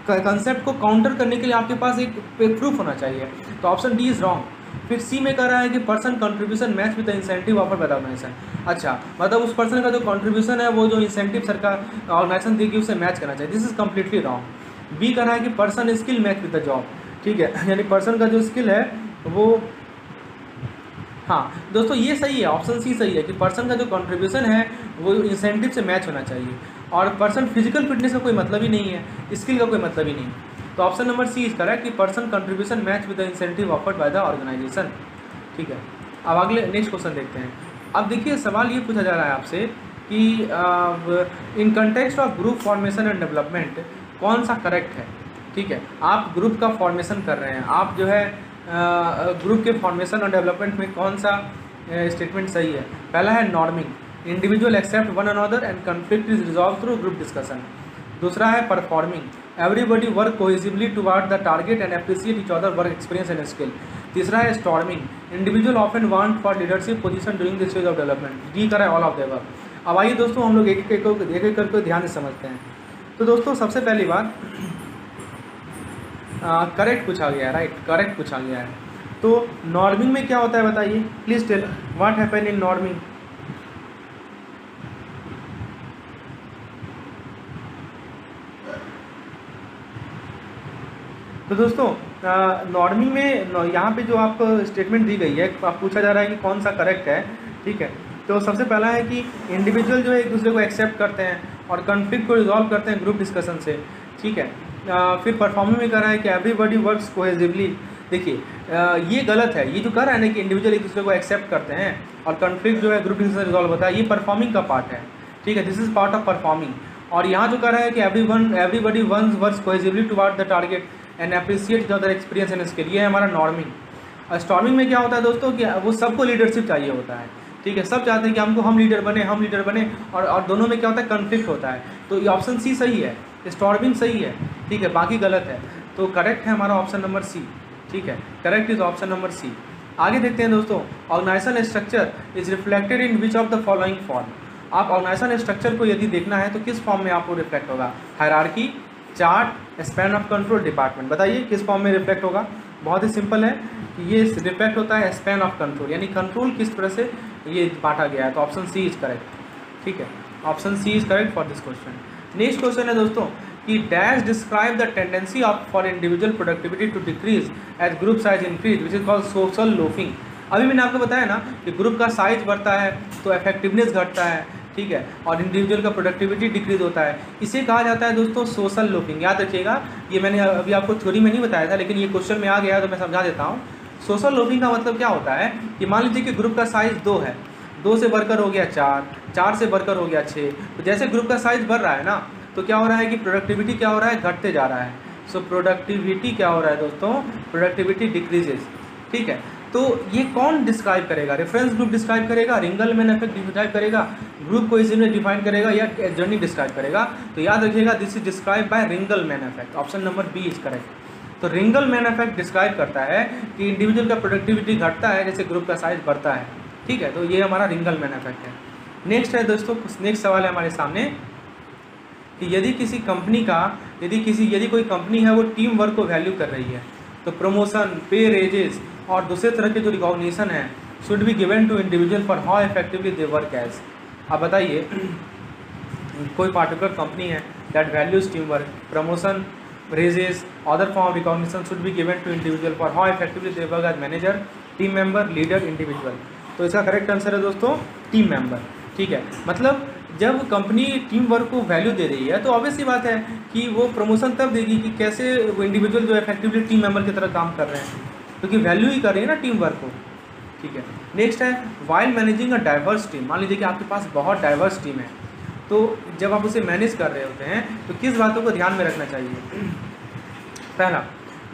कंसेप्ट को काउंटर करने के लिए आपके पास एक प्रूफ होना चाहिए, तो ऑप्शन डी इज़ रॉन्ग। फिर सी में कह रहा है कि person contribution match with the incentive offer by the organisation. अच्छा, मतलब उस पर्सन का जो कंट्रीब्यूशन है वो जो इंसेंटिव सरकार ऑर्गेनाइजेशन देगी उससे मैच करना चाहिए, this is completely wrong. B कर रहा है कि person skill match with the job, ठीक है, यानी पर्सन का जो स्किल है वो, हाँ दोस्तों ये सही है, ऑप्शन सी सही है कि पर्सन का जो कंट्रीब्यूशन है वो इंसेंटिव से मैच होना चाहिए। और पर्सन फिजिकल फिटनेस का कोई मतलब ही नहीं है, स्किल का कोई मतलब ही नहीं, तो option number C is correct कि person contribution match with the incentive offered by the organisation, ठीक है। अब अगले नेक्स्ट क्वेश्चन देखते हैं। अब देखिए सवाल ये पूछा जा रहा है आपसे कि in context of group formation and development कौन सा करेक्ट है, ठीक है। आप ग्रुप का फॉर्मेशन कर रहे हैं, आप जो है ग्रुप के फॉर्मेशन और डेवलपमेंट में कौन सा स्टेटमेंट सही है। पहला है norming, individual accept one another and conflict is resolve through group discussion. दूसरा है performing, everybody work cohesively toward the target and appreciate each other work experience and skill. तीसरा है storming, individual often want for leadership position during the stage of development. D करा ऑल ऑफ द अबव। अब आइए दोस्तों हम लोग एक एक करके ध्यान से समझते हैं। तो दोस्तों सबसे पहली बात करेक्ट पूछा गया है, राइट, करेक्ट पूछा गया है। तो नॉर्मिंग में क्या होता है बताइए, please tell what happen in norming. तो दोस्तों नॉर्मिंग में यहाँ पे जो आपको स्टेटमेंट दी गई है, आप पूछा जा रहा है कि कौन सा करेक्ट है, ठीक है। तो सबसे पहला है कि इंडिविजुअल जो है एक दूसरे को एक्सेप्ट करते हैं और कॉन्फ्लिक्ट को रिजॉल्व करते हैं ग्रुप डिस्कशन से, ठीक है। फिर परफॉर्मिंग में कह रहा है कि एवरीबॉडी वर्क्स कोहेसिवली। देखिए ये गलत है, ये जो कह रहा है ना कि इंडिविजुअल एक दूसरे को एक्सेप्ट करते हैं और कॉन्फ्लिक्ट जो है ग्रुप डिस्कशन रिजॉल्व होता है, ये परफॉर्मिंग का पार्ट है, ठीक है, this is part of performing. और यहाँ जो कह रहा है कि everybody works cohesively toward the target and appreciate other experience and skill, ये है हमारा नॉर्मिंग। स्टॉर्मिंग में क्या होता है दोस्तों कि वो सबको लीडरशिप चाहिए होता है, ठीक है, सब चाहते हैं कि हम लीडर बने और दोनों में क्या होता है, कन्फ्लिक्ट होता है। तो ये ऑप्शन सी सही है, स्टॉर्मिंग सही है, ठीक है, बाकी गलत है। तो करेक्ट है हमारा ऑप्शन नंबर सी, ठीक है, correct is option number C. आगे देखते हैं दोस्तों, organisational structure is reflected in which of the following form. आप ऑर्गेनाइजेशनल स्ट्रक्चर को यदि देखना है तो किस फॉर्म में आपको रिफ्लेक्ट होगा, hierarchy, chart, span of control, department. बताइए किस फॉर्म में रिफ्लेक्ट होगा। बहुत ही सिंपल है कि ये रिफ्लेक्ट होता है स्पैन ऑफ कंट्रोल, यानी कंट्रोल किस तरह से ये बांटा गया है। तो ऑप्शन सी इज करेक्ट, ठीक है, option C is correct for this question. Next question है दोस्तों कि dash describe the tendency of for individual productivity to decrease as group size increase which is called social loafing. अभी मैंने आपको बताया ना कि ग्रुप का साइज बढ़ता है तो इफेक्टिवनेस घटता है, ठीक है, और इंडिविजुअल का प्रोडक्टिविटी डिक्रीज होता है। इसे कहा जाता है दोस्तों सोशल लोफिंग। याद रखिएगा, ये मैंने अभी आपको थ्योरी में नहीं बताया था, लेकिन ये क्वेश्चन में आ गया तो मैं समझा देता हूँ। सोशल लोफिंग का मतलब क्या होता है कि मान लीजिए कि ग्रुप का साइज 2 है, 2 से बढ़कर हो गया 4, 4 से बढ़कर हो गया 6। तो जैसे ग्रुप का साइज बढ़ रहा है ना, तो क्या हो रहा है कि प्रोडक्टिविटी क्या हो रहा है, घटते जा रहा है। सो प्रोडक्टिविटी क्या हो रहा है दोस्तों, प्रोडक्टिविटी डिक्रीजेज, ठीक है। तो ये कौन डिस्क्राइब करेगा, रेफरेंस ग्रुप डिस्क्राइब करेगा, रिंगलमैन इफेक्ट डिस्क्राइब करेगा, ग्रुप कोहेसिवनेस डिफाइन करेगा या जर्नी डिस्क्राइब करेगा। तो याद रखिएगा this is describe by Ringelmann effect. Option number B is correct. तो रिंगलमैन इफेक्ट डिस्क्राइब करता है कि इंडिविजुअल का प्रोडक्टिविटी घटता है जैसे ग्रुप का साइज बढ़ता है, ठीक है। तो ये हमारा रिंगलमैन इफेक्ट है। नेक्स्ट है दोस्तों, नेक्स्ट सवाल है हमारे सामने कि यदि किसी कंपनी का यदि कोई कंपनी है वो टीम वर्क को वैल्यू कर रही है, तो प्रमोशन, पे रेजेस और दूसरे तरह के जो रिकॉग्निशन है should be given to individual for how effectively they work as. अब बताइए कोई पार्टिकुलर कंपनी है that values team work, promotion, raises, other form of recognition should be given to individual for how effectively they work as manager, team member, leader, individual. तो इसका करेक्ट आंसर है दोस्तों टीम मेंबर, ठीक है। मतलब जब कंपनी टीम वर्क को वैल्यू दे रही है तो ऑब्वियस सी बात है कि वो प्रमोशन तब देगी कि कैसे वो इंडिविजुअल जो इफेक्टिवली टीम मेंबर की तरह काम कर रहे हैं, क्योंकि वैल्यू ही कर रही है ना टीम वर्क को, ठीक है। नेक्स्ट है while managing a diverse team. मान लीजिए कि आपके पास बहुत डाइवर्स टीम है, तो जब आप उसे मैनेज कर रहे होते हैं तो किस बातों को ध्यान में रखना चाहिए। पहला,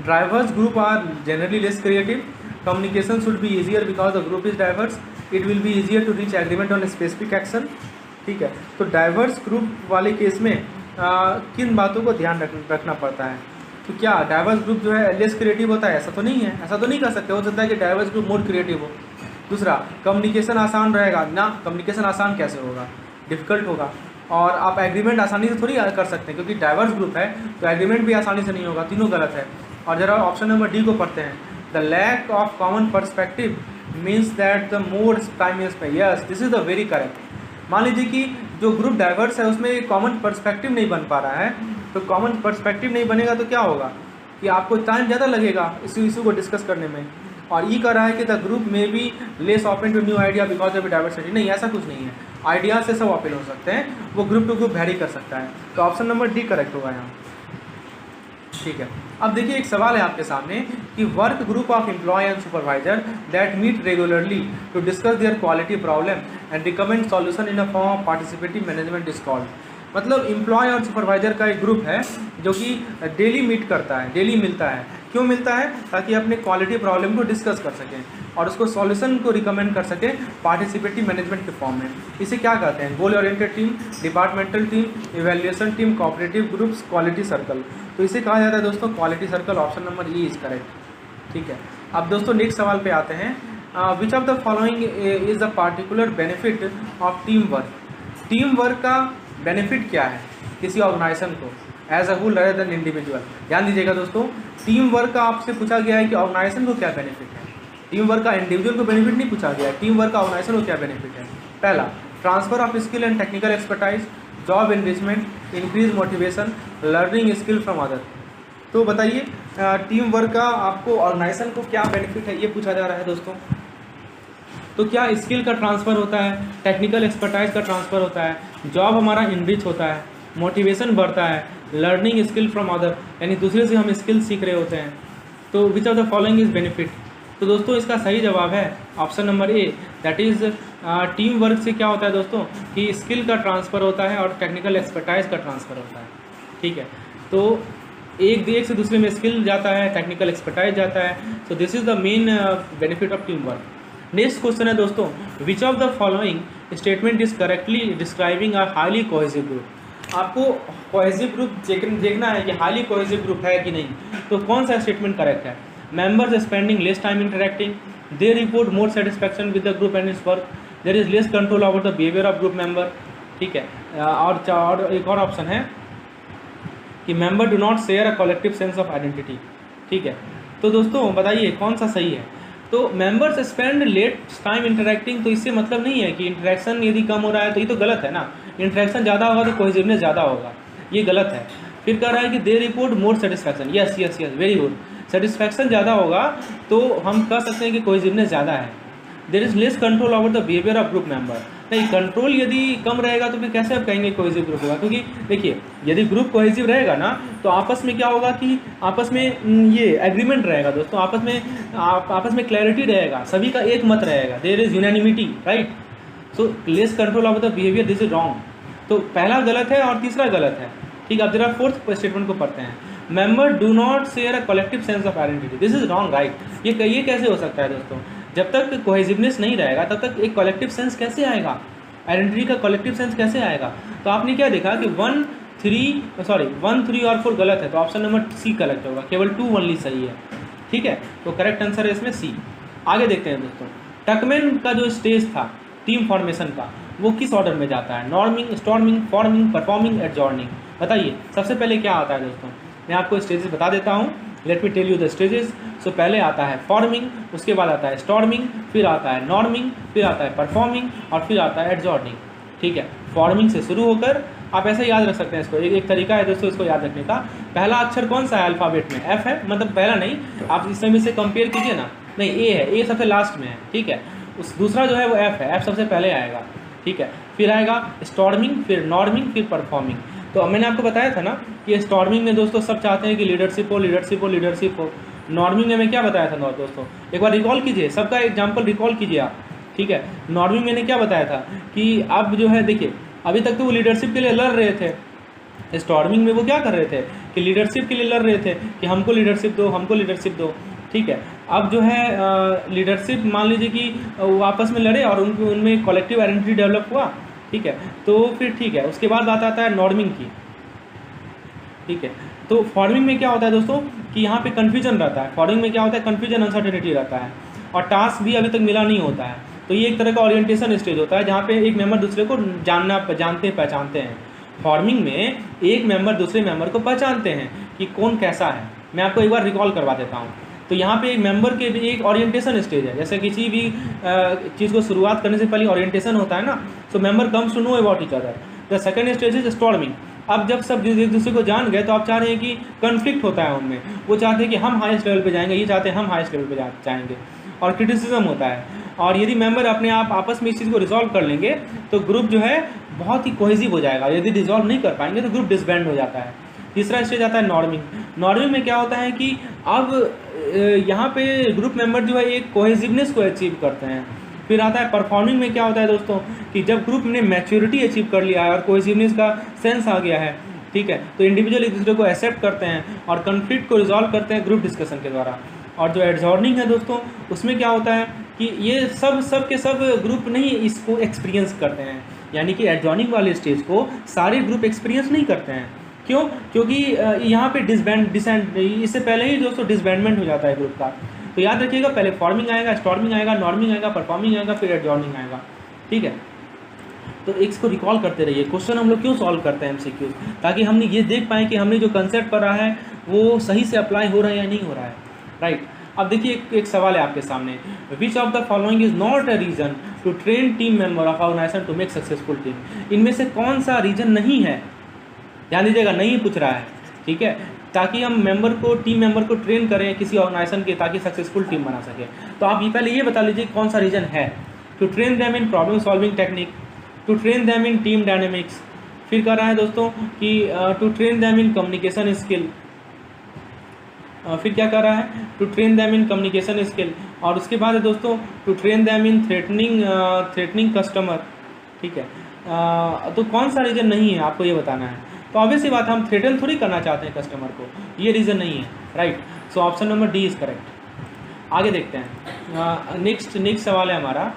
diverse group are generally less creative, communication should be easier because the group is diverse, it will be easier to reach agreement on specific action, ठीक है। तो डाइवर्स ग्रुप वाले केस में किन बातों को ध्यान रखना पड़ता है। तो क्या डाइवर्स ग्रुप जो है लेस क्रिएटिव होता है, ऐसा तो नहीं है, ऐसा तो नहीं कर सकते, हो सकता है कि डाइवर्स ग्रुप मोर क्रिएटिव हो। दूसरा, कम्युनिकेशन आसान रहेगा ना, कम्युनिकेशन आसान कैसे होगा, डिफिकल्ट होगा। और आप एग्रीमेंट आसानी से थोड़ी कर सकते हैं, क्योंकि डाइवर्स ग्रुप है तो एग्रीमेंट भी आसानी से नहीं होगा, तीनों गलत है। और जरा ऑप्शन नंबर डी को पढ़ते हैं, the lack of common perspective means that the more time is spent, yes this is the very correct. मान लीजिए कि जो ग्रुप डाइवर्स है उसमें कॉमन पर्सपेक्टिव नहीं बन पा रहा है, तो कॉमन पर्सपेक्टिव नहीं बनेगा तो क्या होगा कि आपको टाइम ज़्यादा लगेगा इस इशू को डिस्कस करने में। और ये कह रहा है कि द ग्रुप में भी less open to new idea because of diversity, नहीं ऐसा कुछ नहीं है, आइडिया से सब ओपन हो सकते हैं, वो ग्रुप टू ग्रुप वेरी कर सकता है। तो ऑप्शन नंबर डी करेक्ट होगा यहाँ, ठीक है। अब देखिए एक सवाल है आपके सामने कि work group of employ and supervisor that meet regularly to discuss their quality problem and recommend solution in a form of participative management is called. मतलब एम्प्लॉय और सुपरवाइजर का एक ग्रुप है जो कि डेली मीट करता है, डेली मिलता है, क्यों मिलता है? ताकि अपने क्वालिटी प्रॉब्लम को डिस्कस कर सकें और उसको सॉल्यूशन को रिकमेंड कर सकें पार्टिसिपेटिव मैनेजमेंट के फॉर्म में। इसे क्या कहते हैं? Goal oriented team, departmental team, evaluation team, cooperative groups, quality circle. तो इसे कहा जाता है दोस्तों quality circle. Option number E is correct. ठीक है, अब दोस्तों नेक्स्ट सवाल पे आते हैं। Which of the following is the particular benefit of team work? Team work का बेनिफिट क्या है किसी ऑर्गेनाइजेशन को as a whole rather than individual? ध्यान दीजिएगा दोस्तों, टीम वर्क का आपसे पूछा गया है कि ऑर्गेनाइजेशन को क्या बेनिफिट है। टीम वर्क का इंडिविजुअल को बेनिफिट नहीं पूछा गया है, टीम वर्क का ऑर्गेनाइजेशन को क्या बेनिफिट है। पहला, transfer of skill and technical expertise, job enrichment, increase motivation, learning skill from other. तो बताइए टीम वर्क का आपको ऑर्गेनाइजेशन को क्या बेनिफिट है, ये पूछा जा रहा है दोस्तों। तो क्या स्किल का ट्रांसफ़र होता है, टेक्निकल एक्सपर्टाइज का ट्रांसफ़र होता है, जॉब हमारा इनरिच होता है, मोटिवेशन बढ़ता है, लर्निंग स्किल फ्रॉम अदर यानी दूसरे से हम स्किल सीख रहे होते हैं। तो विच of the following is benefit? तो दोस्तों इसका सही जवाब है option number A, that is team work से क्या होता है दोस्तों कि स्किल का ट्रांसफ़र होता है और टेक्निकल एक्सपर्टाइज का ट्रांसफ़र होता है। ठीक है, तो एक से दूसरे में स्किल जाता है, टेक्निकल एक्सपर्टाइज जाता है। So this is the main benefit of team work. Next question है दोस्तों, विच of the following statement is correctly describing a highly cohesive group? आपको कोहेसिव ग्रुप देखना है कि हाईली कोहेसिव ग्रुप है कि नहीं। तो कौन सा स्टेटमेंट करेक्ट है? Members spending less time interacting, they report more satisfaction with the group and its work, there is less control over the behaviour of group member. ठीक है, और एक और ऑप्शन है कि member do not share a collective sense of identity. ठीक है, तो दोस्तों बताइए कौन सा सही है। तो members spend late time interacting, तो इससे मतलब नहीं है कि इंटरेक्शन यदि कम हो रहा है तो ये तो गलत है ना। इंटरेक्शन ज़्यादा होगा तो कोहेसिवनेस ज़्यादा होगा, ये गलत है। फिर कह रहा है कि they report more satisfaction, yes yes yes very good. Satisfaction ज़्यादा होगा तो हम कह सकते हैं कि कोहेसिवनेस ज़्यादा है। There is less control over the behaviour of group member, नहीं कंट्रोल यदि कम रहेगा तो फिर कैसे आप कहेंगे कोहेसिव ग्रुप होगा? क्योंकि देखिए यदि ग्रुप कोहेसिव रहेगा ना तो आपस में क्या होगा कि आपस में ये एग्रीमेंट रहेगा दोस्तों, आपस में क्लैरिटी रहेगा, सभी का एक मत रहेगा, there is unanimity, right. So less control over the behaviour, this is wrong. तो पहला गलत है और तीसरा गलत है। ठीक है, अब जरा फोर्थ स्टेटमेंट को पढ़ते हैं। Member do not share a collective sense of identity, this is wrong, right. ये कैसे हो सकता है दोस्तों? जब तक कोहेसिवनेस नहीं रहेगा तब तक एक कलेक्टिव सेंस कैसे आएगा, आइडेंटिटी का कलेक्टिव सेंस कैसे आएगा? तो आपने क्या देखा कि 1, 3 और 4 गलत है, तो ऑप्शन नंबर सी करेक्ट होगा, केवल 2 ओनली सही है। ठीक है, तो करेक्ट आंसर है इसमें सी। आगे देखते हैं दोस्तों, टकमैन का जो स्टेज था टीम फॉर्मेशन का वो किस ऑर्डर में जाता है? Norming, storming, forming, performing, adjourning. बताइए सबसे पहले क्या आता है दोस्तों? मैं आपको स्टेजेस बता देता हूँ, let me tell you the stages. So पहले आता है फॉर्मिंग, उसके बाद आता है स्टॉर्मिंग, फिर आता है नॉर्मिंग, फिर आता है परफॉर्मिंग और फिर आता है एडजॉर्निंग। ठीक है, फॉर्मिंग से शुरू होकर आप ऐसे याद रख सकते हैं इसको। एक तरीका है दोस्तों इसको याद रखने का। पहला अक्षर कौन सा है अल्फ़ाबेट में? एफ है, मतलब पहला नहीं, आप इस समय से कंपेयर कीजिए ना, नहीं ए है, ए सबसे लास्ट में है। ठीक है, उस दूसरा जो है वो एफ है, एफ सबसे पहले आएगा। ठीक है, फिर आएगा स्टॉर्मिंग, फिर नॉर्मिंग, फिर परफॉर्मिंग। तो मैंने आपको बताया था ना कि स्टॉर्मिंग में दोस्तों सब चाहते हैं कि लीडरशिप हो, लीडरशिप हो, लीडरशिप हो। नॉर्मिंग में मैं क्या बताया था दोस्तों, एक बार रिकॉल कीजिए, सबका एग्जाम्पल रिकॉल कीजिए आप। ठीक है, नॉर्मिंग मैंने क्या बताया था कि अब जो है देखिए अभी तक तो वो लीडरशिप के लिए लड़ रहे थे। स्टॉर्मिंग में वो क्या कर रहे थे कि लीडरशिप के लिए लड़ रहे थे कि हमको लीडरशिप दो, हमको लीडरशिप दो। ठीक है, अब जो है लीडरशिप मान लीजिए कि वो आपस में लड़े और उनमें कलेक्टिव आइडेंटिटी डेवलप हुआ। ठीक है, तो फिर ठीक है, उसके बाद बात आता है नॉर्मिंग की। ठीक है, तो फॉर्मिंग में क्या होता है दोस्तों कि यहाँ पे कन्फ्यूजन रहता है। फॉर्मिंग में क्या होता है, कन्फ्यूजन, अनसर्टेनिटी रहता है और टास्क भी अभी तक मिला नहीं होता है। तो ये एक तरह का ओरिएंटेशन स्टेज होता है जहाँ पे एक मेंबर दूसरे को जानते पहचानते हैं। फॉर्मिंग में एक मेंबर दूसरे मेंबर को पहचानते हैं कि कौन कैसा है। मैं आपको एक बार रिकॉल करवा देता हूँ। तो यहाँ पे एक मेंबर के भी एक ओरिएंटेशन स्टेज है, जैसे किसी भी चीज़ को शुरुआत करने से पहले ओरिएंटेशन होता है ना। So member comes to know about each other. The second stage is storming. अब जब सब एक दूसरे को जान गए तो आप चाह रहे हैं कि कन्फ्लिक्ट होता है उनमें, वो चाहते हैं कि हम हाईएस्ट लेवल पे जाएंगे, ये चाहते हैं हम हाईएस्ट लेवल पे जाएंगे, और क्रिटिसिज्म होता है। और यदि मेंबर अपने आप आपस में इस चीज़ को रिजॉल्व कर लेंगे तो ग्रुप जो है बहुत ही कोहेसिव हो जाएगा। यदि रिजॉल्व नहीं कर पाएंगे तो ग्रुप डिसबैंड हो जाता है। तीसरा स्टेज आता है नॉर्मिंग। नॉर्मिंग में क्या होता है कि अब यहाँ पे ग्रुप मेंबर जो है एक कोहेसिवनेस को अचीव करते हैं। फिर आता है परफॉर्मिंग में क्या होता है दोस्तों कि जब ग्रुप ने मैच्योरिटी अचीव कर लिया है और कोहेसिवनेस का सेंस आ गया है ठीक है। तो इंडिविजुअल एक दूसरे को एक्सेप्ट करते हैं और कन्फ्लिक्ट को रिजॉल्व करते हैं ग्रुप डिस्कशन के द्वारा। और जो एडजॉर्निंग है दोस्तों, उसमें क्या होता है कि ये सब के सब ग्रुप नहीं इसको एक्सपीरियंस करते हैं, यानी कि एडजॉर्निंग वाले स्टेज को सारे ग्रुप एक्सपीरियंस नहीं करते हैं। क्यों? क्योंकि यहाँ पे इससे पहले ही दोस्तों डिसबैंडमेंट हो जाता है ग्रुप का। तो याद रखिएगा, पहले फॉर्मिंग आएगा, स्टॉर्मिंग आएगा, नॉर्मिंग आएगा, परफॉर्मिंग आएगा, फिर एडजॉर्निंग आएगा, ठीक है। तो इसको रिकॉल करते रहिए। क्वेश्चन हम लोग क्यों सॉल्व करते हैं एमसीक्यूज, ताकि हमने ये देख पाएँ कि हमने जो कंसेप्ट पढ़ा है वो सही से अप्लाई हो रहा है या नहीं हो रहा है, राइट। अब देखिए एक सवाल है आपके सामने, which of the following is not a reason to train team member of organisation to make successful team. इनमें से कौन सा रीजन नहीं है, ध्यान दीजिएगा, नहीं पूछ रहा है, ठीक है, ताकि हम टीम मेंबर को ट्रेन करें किसी ऑर्गेनाइजेशन के, ताकि सक्सेसफुल टीम बना सके। तो आप पहले ये बता लीजिए कौन सा रीजन है। To train them in problem solving technique, to train them in team dynamics, फिर कह रहा है दोस्तों कि to train them in communication skill, फिर क्या कर रहा है, to train them in communication skill, और उसके बाद है दोस्तों to train them in threatening customer, ठीक है। तो कौन सा रीज़न नहीं है आपको ये बताना है। तो ऑब्वियस सी बात, हम थ्रेटन थोड़ी करना चाहते हैं कस्टमर को, ये रीज़न नहीं है, right. So option number D is correct. आगे देखते हैं, नेक्स्ट सवाल है हमारा,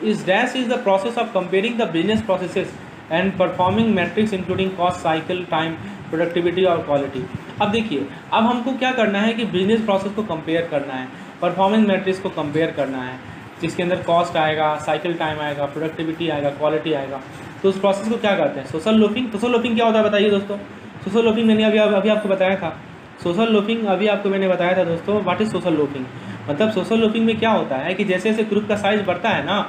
is dash is the process of comparing the business processes and performing matrix including cost, cycle, time, productivity और क्वालिटी। अब देखिए, अब हमको क्या करना है कि बिजनेस प्रोसेस को कंपेयर करना है, परफॉर्मेंस मैट्रिक्स को कंपेयर करना है, जिसके अंदर कॉस्ट आएगा, साइकिल टाइम आएगा, प्रोडक्टिविटी आएगा, क्वालिटी आएगा। तो उस प्रोसेस को क्या कहते हैं, सोशल लोफिंग। सोशल लोफिंग क्या होता है बताइए दोस्तों। सोशल लोफिंग मैंने अभी आपको बताया था, सोशल लोफिंग अभी आपको मैंने बताया था दोस्तों। व्हाट इज सोशल लोफिंग, मतलब सोशल लोफिंग में क्या होता है कि जैसे जैसे ग्रुप का साइज बढ़ता है ना,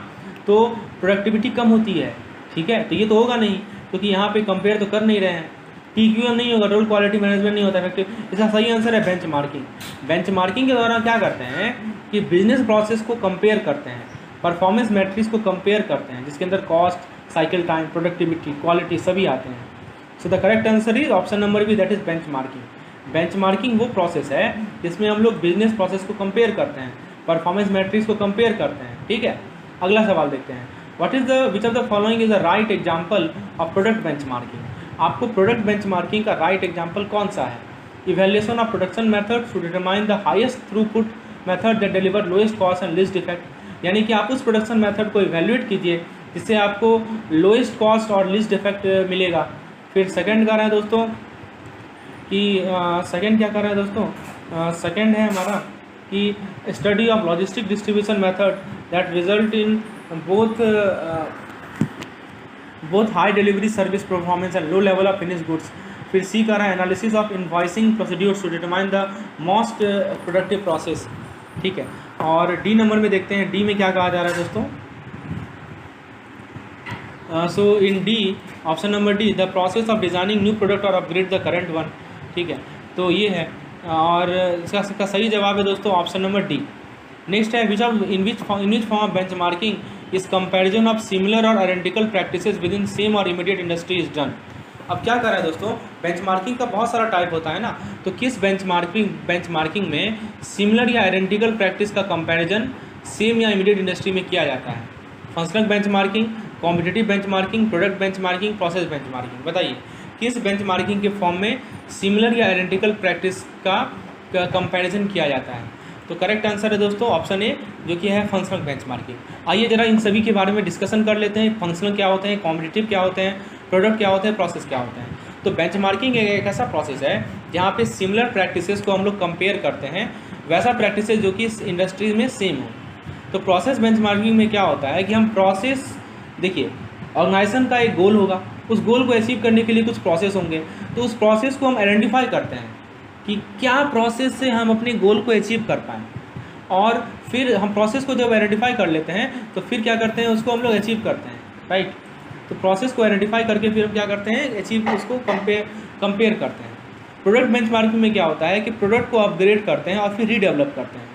तो प्रोडक्टिविटी कम होती है, ठीक है। तो ये तो होगा नहीं, क्योंकि यहाँ पे कंपेयर तो कर नहीं रहे हैं, TQM नहीं होगा, रोल क्वालिटी मैनेजमेंट नहीं होता है। इसका सही आंसर है बेंच मार्किंग। बेंच मार्किंग के दौरान क्या करते हैं कि बिजनेस प्रोसेस को कंपेयर करते हैं, परफॉर्मेंस मैट्रिक्स को कंपेयर करते हैं, जिसके अंदर cost, cycle time, productivity, quality सभी आते हैं। So the correct answer is option number B, that is bench marking. Bench marking वो प्रोसेस है जिसमें हम लोग बिजनेस प्रोसेस को कंपेयर करते हैं, परफॉर्मेंस मैट्रिक्स को कंपेयर करते हैं, ठीक है। अगला सवाल देखते हैं, what is the which of the following is the right example of product bench marking. आपको प्रोडक्ट बेंचमार्किंग का राइट एग्जांपल कौन सा है। Evaluation of production method to determine the highest throughput method that deliver lowest cost and least effect, यानी कि आप उस प्रोडक्शन मेथड को इवैल्यूएट कीजिए जिससे आपको लोएस्ट कॉस्ट और लीस्ट इफेक्ट मिलेगा। फिर सेकंड कर रहा है दोस्तों कि सेकंड क्या कर रहा है दोस्तों, सेकंड है हमारा कि study of logistic distribution method that result in both high delivery service performance and low level of finish goods. फिर सी का रहा है analysis of invoicing procedures to determine the most productive process, ठीक है। और डी नंबर में देखते हैं, डी में क्या कहा जा रहा है दोस्तों। So in D, option number D, the process of designing new product और अपग्रेड द करंट वन, ठीक है। तो ये है, और इसका सही जवाब है दोस्तों ऑप्शन नंबर डी। नेक्स्ट है इन विच फॉर्म ऑफ बेंचमार्किंग इस कंपैरिजन ऑफ सिमिलर और identical practices within same और इमीडिएट इंडस्ट्री इज डन। अब क्या कर रहा है दोस्तों, बेंचमार्किंग का बहुत सारा टाइप होता है ना, तो किस बेंचमार्किंग में सिमिलर या आइडेंटिकल प्रैक्टिस का कंपैरिजन सेम या इमीडिएट इंडस्ट्री में किया जाता है। Functional benchmarking, competitive benchmarking, product benchmarking, process benchmarking. बताइए किस बेंचमार्किंग के फॉर्म में सिमिलर या आइडेंटिकल प्रैक्टिस का कंपैरिजन किया जाता है। तो करेक्ट आंसर है दोस्तों ऑप्शन ए, जो कि है फंक्शनल बेंचमार्किंग। आइए जरा इन सभी के बारे में डिस्कशन कर लेते हैं। फंक्शनल क्या होते हैं, कॉम्पिटिटिव क्या होते हैं, प्रोडक्ट क्या होते हैं, प्रोसेस क्या होते हैं। तो बेंचमार्किंग एक ऐसा प्रोसेस है जहाँ पे सिमिलर प्रैक्टिसेस को हम लोग कंपेयर करते हैं, वैसा प्रैक्टिसेस जो कि इस इंडस्ट्री में सेम हो। तो प्रोसेस बेंचमार्किंग में क्या होता है कि हम प्रोसेस, देखिए ऑर्गेनाइजेशन का एक गोल होगा, उस गोल को अचीव करने के लिए कुछ प्रोसेस होंगे, तो उस प्रोसेस को हम आइडेंटिफाई करते हैं कि क्या प्रोसेस से हम अपने गोल को अचीव कर पाएँ। और फिर हम प्रोसेस को जब आइडेंटिफाई कर लेते हैं तो फिर क्या करते हैं, उसको हम लोग अचीव करते हैं, राइट। तो प्रोसेस को आइडेंटिफाई करके फिर हम क्या करते हैं, अचीव उसको कंपेयर करते हैं। प्रोडक्ट बेंचमार्किंग में क्या होता है कि प्रोडक्ट को अपग्रेड करते हैं और फिर रीडेवलप करते हैं।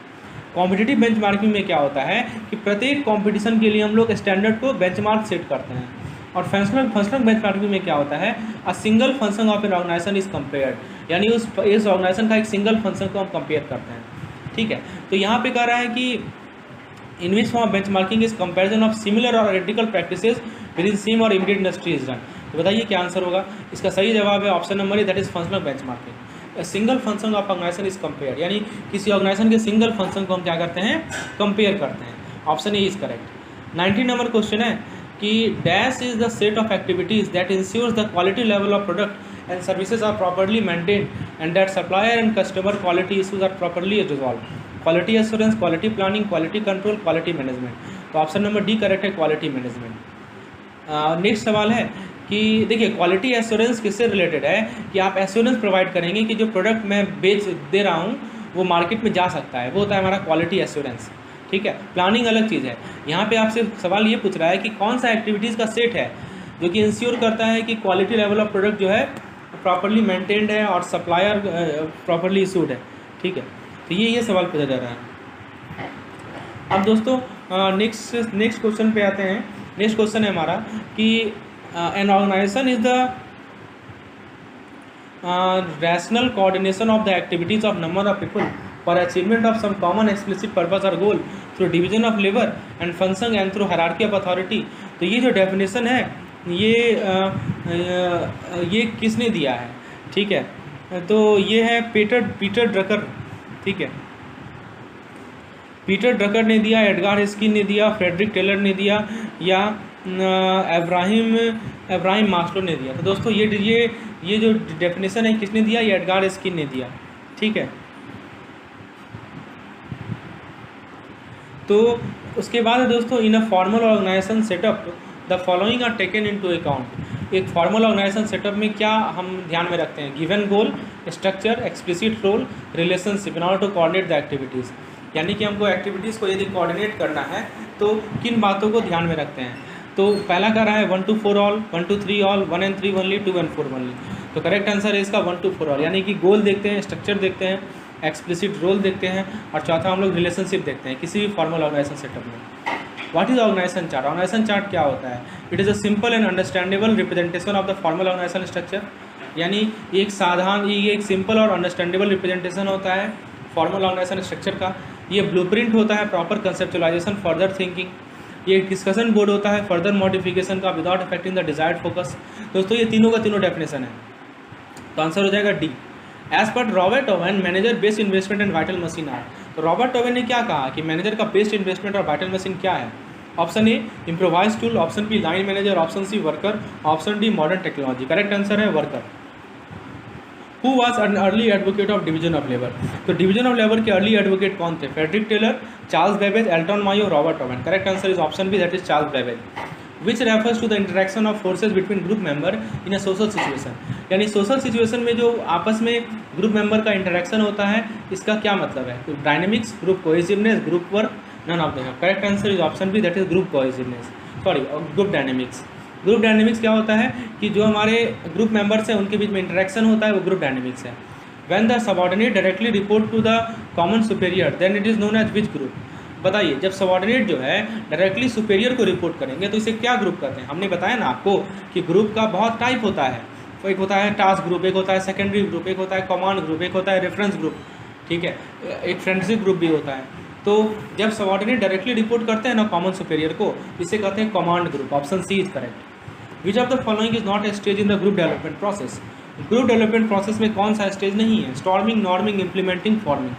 कॉम्पिटिटिव बेंचमार्किंग में क्या होता है कि प्रत्येक कॉम्पिटिशन के लिए हम लोग स्टैंडर्ड को बेंचमार्क सेट करते हैं। और फंक्शनल बेंचमार्किंग में क्या होता है, a single function of an organisation is compared, यानी इस ऑर्गेनाइजेशन का एक सिंगल फंक्शन को हम कंपेयर करते हैं, ठीक है। तो यहाँ पे कह रहा है कि in which form benchmarking is comparison of similar और identical practices within same और इमीडिएट इंडस्ट्री इज डन। तो बताइए क्या आंसर होगा। इसका सही जवाब है option number A, that is functional benchmarking. Single function of organisation is compare, यानी किसी ऑर्गेनाइजेशन के सिंगल फंक्शन को हम क्या करते हैं, कंपेयर करते हैं। Option A is correct. 19 number question है कि dash is the set of activities that ensures the quality level of product and services are properly maintain and that supplier and customer quality issues are properly resolve. Quality assurance, quality planning, quality control, quality management. तो ऑप्शन नंबर डी करेक्ट है, क्वालिटी मैनेजमेंट। नेक्स्ट सवाल है कि देखिए क्वालिटी एश्योरेंस किससे रिलेटेड है कि आप एश्योरेंस प्रोवाइड करेंगे कि जो प्रोडक्ट मैं बेच दे रहा हूँ वो मार्केट में जा सकता है, वो होता है हमारा क्वालिटी एश्योरेंस। ठीक है, प्लानिंग अलग चीज़ है। यहाँ पे आपसे सवाल ये पूछ रहा है कि कौन सा एक्टिविटीज़ का सेट है जो कि इंश्योर करता है कि क्वालिटी लेवल ऑफ प्रोडक्ट जो है प्रॉपर्ली मेंटेन्ड है और सप्लायर प्रॉपर्ली इशूड है। ठीक है, तो ये सवाल पूछा जा रहा है। अब दोस्तों नेक्स्ट क्वेश्चन पे आते हैं। नेक्स्ट क्वेश्चन है हमारा कि an organisation is the rational coordination of the activities of number of people for achievement of some common explicit purpose or goal through division of labor and function and through hierarchy of authority। तो ये जो डेफिनेशन है ये किसने दिया है, ठीक है, तो ये है पीटर ड्रकर। ठीक है, पीटर ड्रकर ने दिया, एडगार हिस्किन ने दिया, फ्रेडरिक टेलर ने दिया या एब्राहिम मास्लो ने दिया। तो दोस्तों ये जो डेफिनेशन है किसने दिया, ये एडगार हिस्किन ने दिया। ठीक है, तो उसके बाद है दोस्तों in a formal organisation setup the following are taken into account. एक फॉर्मल ऑर्गेनाइजेशन सेटअप में क्या हम ध्यान में रखते हैं, given goal, structure, explicit role, relationship in order to coordinate the activities. यानी कि हमको एक्टिविटीज़ को यदि कोऑर्डिनेट करना है तो किन बातों को ध्यान में रखते हैं। तो पहला कह रहा है 1 to 4 all, 1 to 3 all, 1 and 3 only, 2 and 4 only. तो करेक्ट आंसर है इसका 1 to 4 ऑल, यानी कि गोल देखते हैं, स्ट्रक्चर देखते हैं, एक्सप्लिसिट रोल देखते हैं और चौथा हम लोग रिलेशनशिप देखते हैं किसी भी फॉर्मल ऑर्गेनाइजेशन सेटअप में। What is organisation chart? Organisation chart क्या होता है? It is a simple and understandable representation of the formal organisation structure. यानी एक सिंपल और अंडरस्टैंडेबल रिप्रेजेंटेशन होता है फॉर्मल ऑर्गेनाइजेशन स्ट्रक्चर का। ये ब्लूप्रिंट होता है प्रॉपर कंसेप्चुअलाइजेशन, फर्दर थिंकिंग। ये डिस्कशन बोर्ड होता है फर्दर मॉडिफिकेशन का without affecting the desired focus. दोस्तों ये तीनों का तीनों डेफिनेशन है, तो आंसर हो जाएगा D. As per Robert Owen manager based investment and vital machine are. तो रॉबर्ट ओवेन ने क्या कहा कि मैनेजर का बेस्ड इन्वेस्टमेंट और वाइटल मशीन क्या है? Option A improvise tool, option B line manager, option C worker, option D modern technology. Correct answer है worker. Who was an early advocate of division of labour? तो डिवीजन ऑफ लेबर के अर्ली एडवोकेट कौन थे? Frederick Taylor, Charles Babbage, Elton Mayo, Robert Owen. Correct answer is option B, that is Charles Babbage. Which refers to the interaction of forces between group member in a social situation. यानी सोशल सिचुएशन में जो आपस में ग्रुप मेंबर का इंटरेक्शन होता है, इसका क्या मतलब है? तो dynamics, group cohesiveness, group work, none of them. Correct answer is option B, that is group cohesiveness, sorry group dynamics. Group dynamics क्या होता है कि जो हमारे ग्रुप मेंबर्स हैं उनके बीच में इंटरेक्शन होता है, वो ग्रुप डायनेमिक्स है। When the subordinate directly report to the common superior then it is known as which group? बताइए, जब सबऑर्डिनेट जो है डायरेक्टली सुपेरियर को रिपोर्ट करेंगे तो इसे क्या ग्रुप कहते हैं? हमने बताया ना आपको कि ग्रुप का बहुत टाइप होता है। तो एक होता है टास्क ग्रुप, एक होता है सेकेंडरी ग्रुप, एक होता है कमांड ग्रुप, एक होता है रेफरेंस ग्रुप, ठीक है, एक फ्रेंडशिप ग्रुप भी होता है। तो जब सबऑर्डिनेट डायरेक्टली रिपोर्ट करते हैं ना कॉमन सुपेरियर को, इसे कहते हैं command group. Option C is correct. Which of the following is not a stage in the group development process? Group development process में कौन सा स्टेज नहीं है? Storming, norming, implementing, forming.